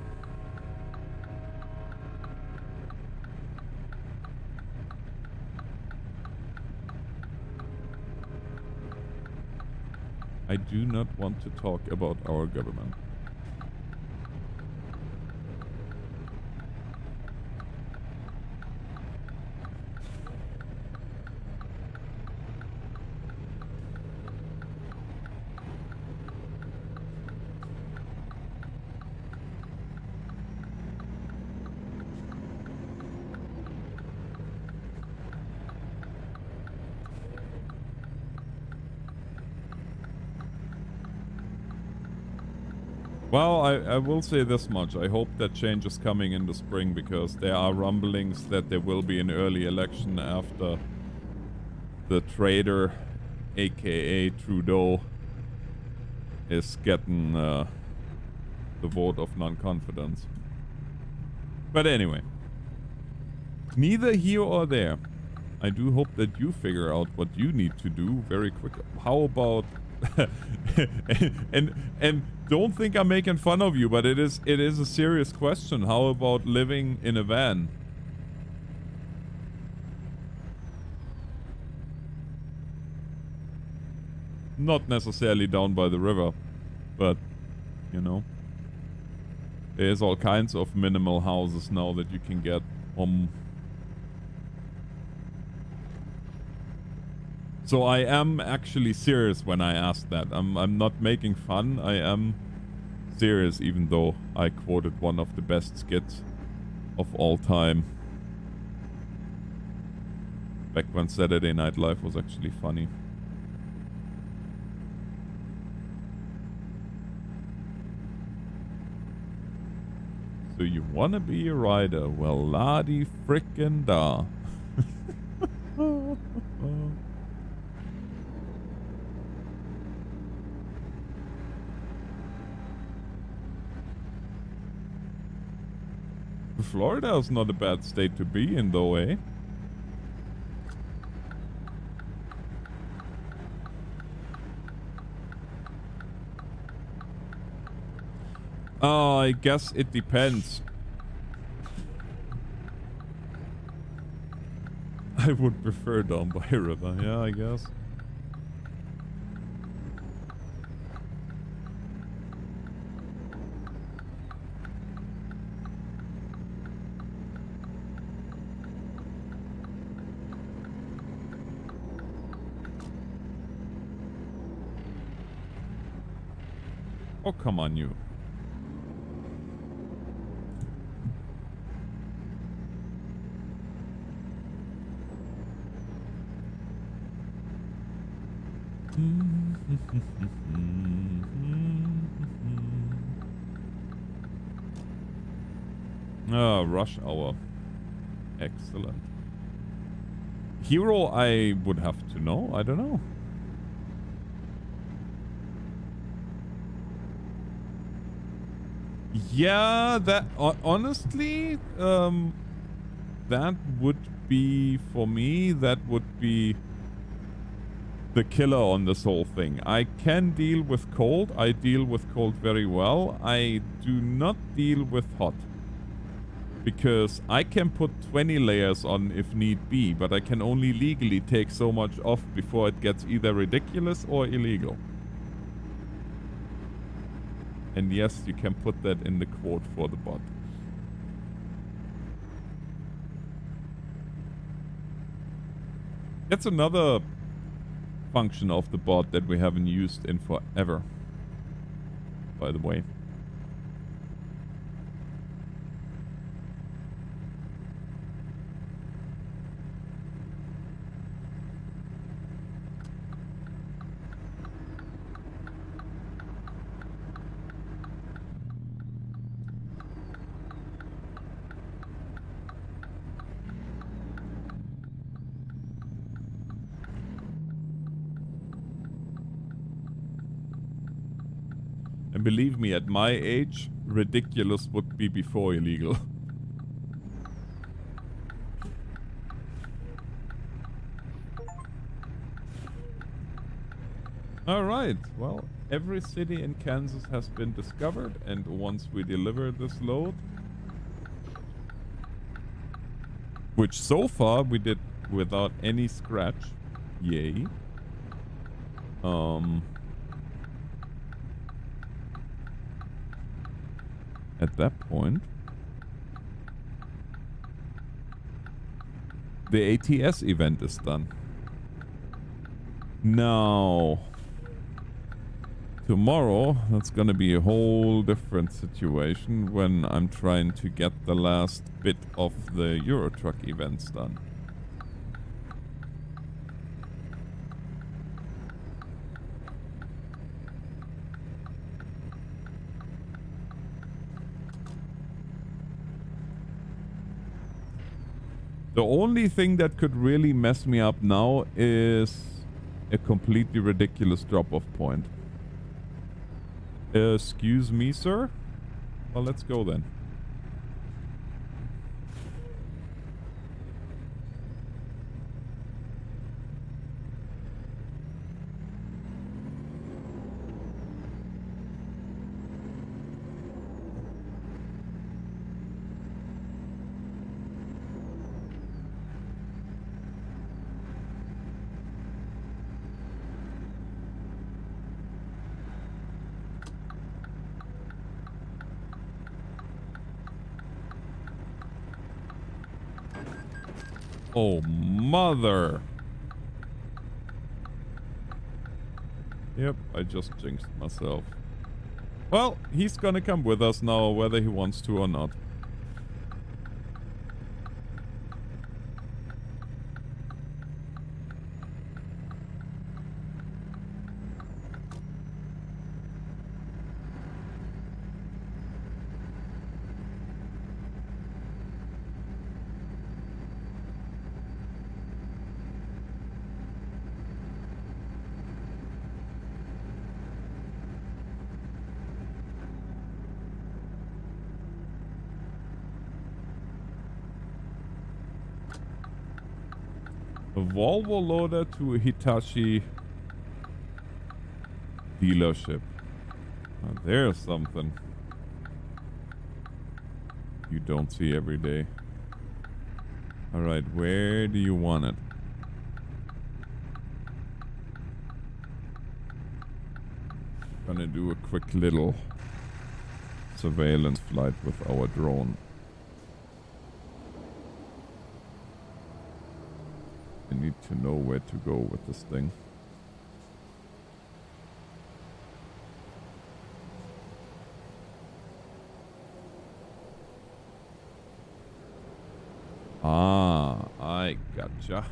I do not want to talk about our government. Well, I will say this much. I hope that change is coming in the spring because there are rumblings that there will be an early election after the traitor, aka Trudeau, is getting the vote of non-confidence. But anyway, neither here or there. I do hope that you figure out what you need to do very quickly. How about and don't think I'm making fun of you, but it is a serious question. How about living in a van? Not necessarily down by the river, but you know, there's all kinds of minimal houses now that you can get. So I am actually serious when I ask that. I'm not making fun. I am serious, even though I quoted one of the best skits of all time. Back when Saturday Night Live was actually funny. So you wanna be a rider? Well, la-di frickin' da. Florida is not a bad state to be in, though, eh? I guess it depends. I would prefer down by a river, yeah, I guess. Oh, come on, you. Rush hour. Excellent. Hero, I would have to know. I don't know. Yeah, that honestly, that would be for me. That would be the killer on this whole thing. I can deal with cold. I deal with cold very well. I do not deal with hot. Because I can put 20 layers on if need be, but I can only legally take so much off before it gets either ridiculous or illegal. And yes, you can put that in the quote for the bot. That's another function of the bot that we haven't used in forever, by the way. And believe me, at my age, ridiculous would be before illegal. Alright, well, every city in Kansas has been discovered, and once we deliver this load, which so far we did without any scratch, yay. At that point, the ATS event is done. Now, tomorrow, that's gonna be a whole different situation when I'm trying to get the last bit of the Eurotruck events done. The only thing that could really mess me up now is a completely ridiculous drop-off point. Excuse me, sir? Well, let's go then. Oh, mother. Yep, I just jinxed myself. Well, he's gonna come with us now, whether he wants to or not. A Volvo loader to a Hitachi dealership. Now, there's something you don't see every day. Alright, where do you want it? Gonna do a quick little surveillance flight with our drone. I need to know where to go with this thing. Ah, I gotcha.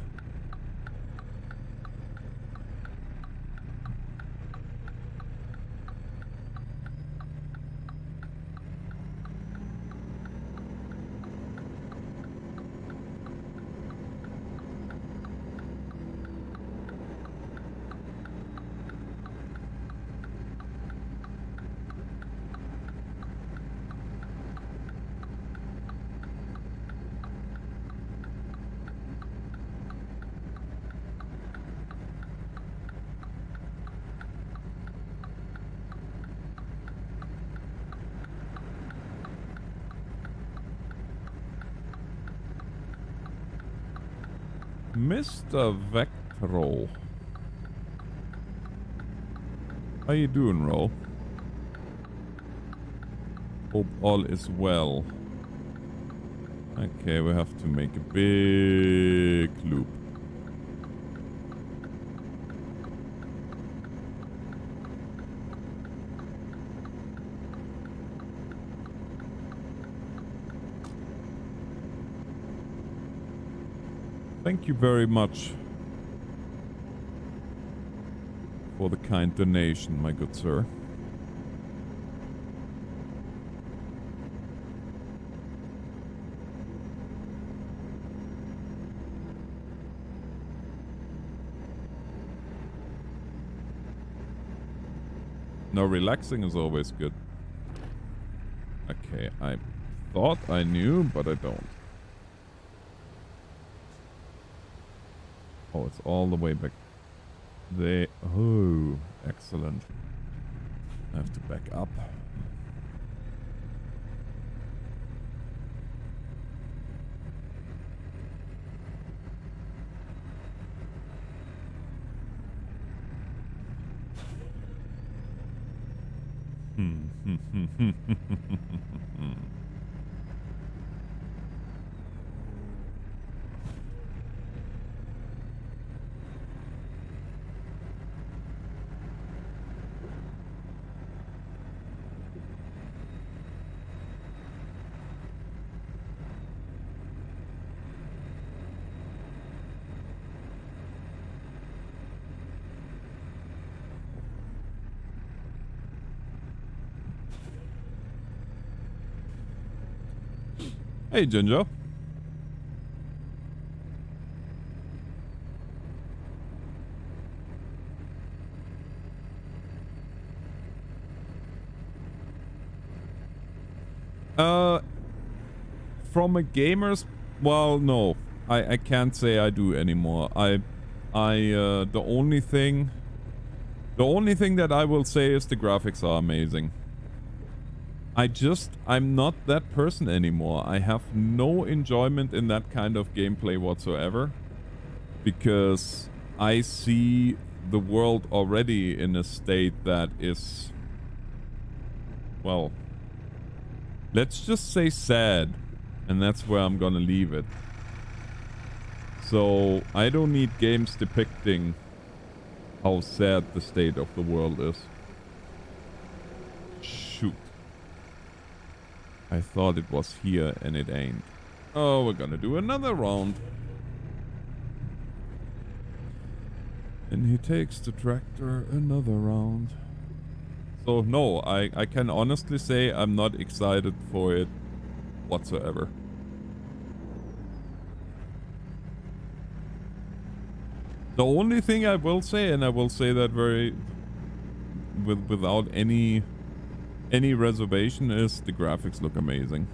Mr. Vectro. How you doing, Ro? Hope all is well. Okay, we have to make a big loop. Thank you very much for the kind donation, my good sir. No, relaxing is always good. Okay, I thought I knew, but I don't. Oh, it's all the way back there. Oh, excellent. I have to back up. Hey, Ginger. Uh, from a gamer's, well, no, I can't say I do anymore. The only thing that I will say is the graphics are amazing. I'm not that person anymore. I have no enjoyment in that kind of gameplay whatsoever, because I see the world already in a state that is, well, let's just say sad, and that's where I'm gonna leave it. So I don't need games depicting how sad the state of the world is. Shoot. I thought it was here and it ain't. Oh, we're gonna do another round. And he takes the tractor another round. So no, I can honestly say I'm not excited for it whatsoever. The only thing I will say, and I will say that without any reservation, is the graphics look amazing.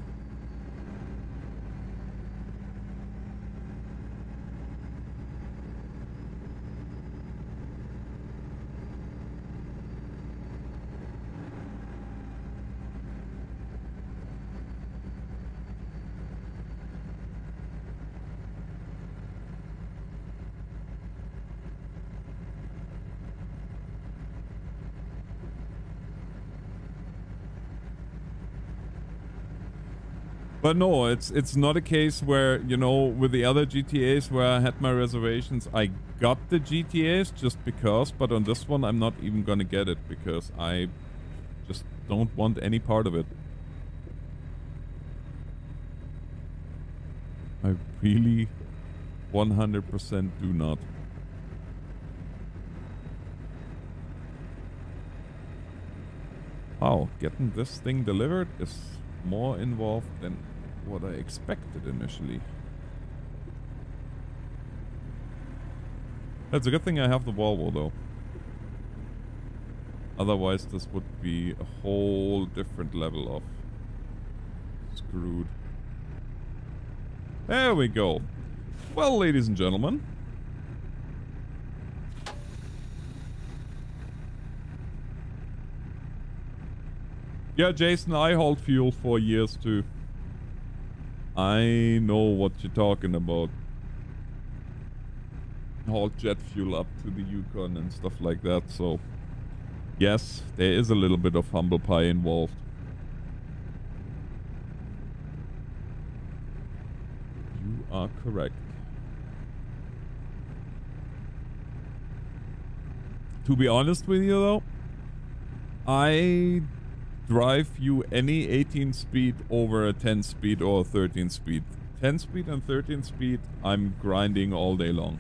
But no, it's not a case where, you know, with the other GTAs where I had my reservations, I got the GTAs just because, but on this one I'm not even gonna get it because I just don't want any part of it. I really 100% do not. Wow, getting this thing delivered is more involved than what I expected initially. It's a good thing I have the Volvo though. Otherwise this would be a whole different level of screwed. There we go. Well, ladies and gentlemen. Yeah, Jason, I hauled fuel for years too. I know what you're talking about. Hauled jet fuel up to the Yukon and stuff like that, so yes, there is a little bit of humble pie involved. You are correct. To be honest with you though, I drive you any 18 speed over a 10 speed or a 13 speed. 10 speed and 13 speed, I'm grinding all day long.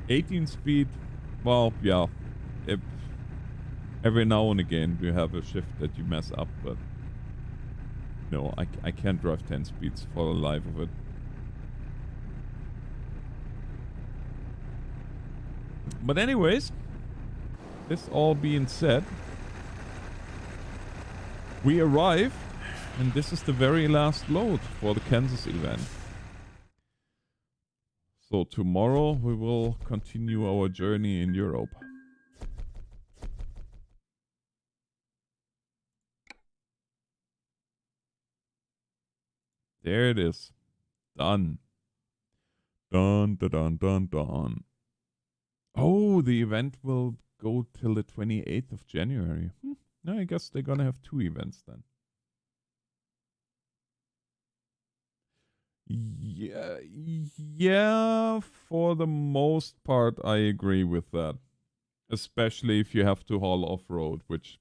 18 speed, well, yeah. Every now and again you have a shift that you mess up, but no, I can't drive 10 speeds for the life of it. But anyways, this all being said, we arrived, and this is the very last load for the Kansas event. So tomorrow we will continue our journey in Europe. There it is. Done. Dun, dun, dun, dun, dun. Oh, the event will go till the 28th of January. No, I guess they're gonna have 2 events then. Yeah, for the most part, I agree with that. Especially if you have to haul off-road, which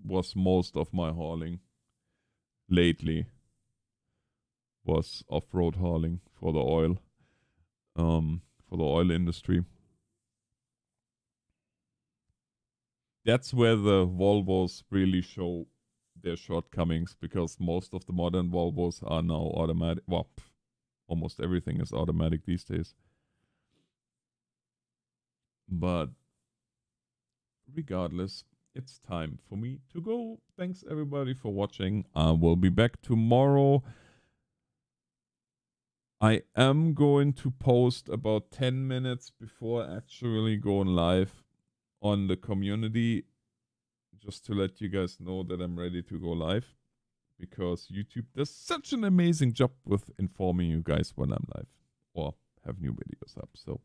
was most of my hauling lately. Was off-road hauling for the oil. For the oil industry. That's where the Volvos really show their shortcomings, because most of the modern Volvos are now automatic. Well, almost everything is automatic these days. But regardless, it's time for me to go. Thanks everybody for watching. I will be back tomorrow. I am going to post about 10 minutes before actually going live on the community, just to let you guys know that I'm ready to go live, because YouTube does such an amazing job with informing you guys when I'm live or have new videos up. So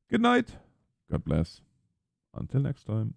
good night. God bless. Until next time.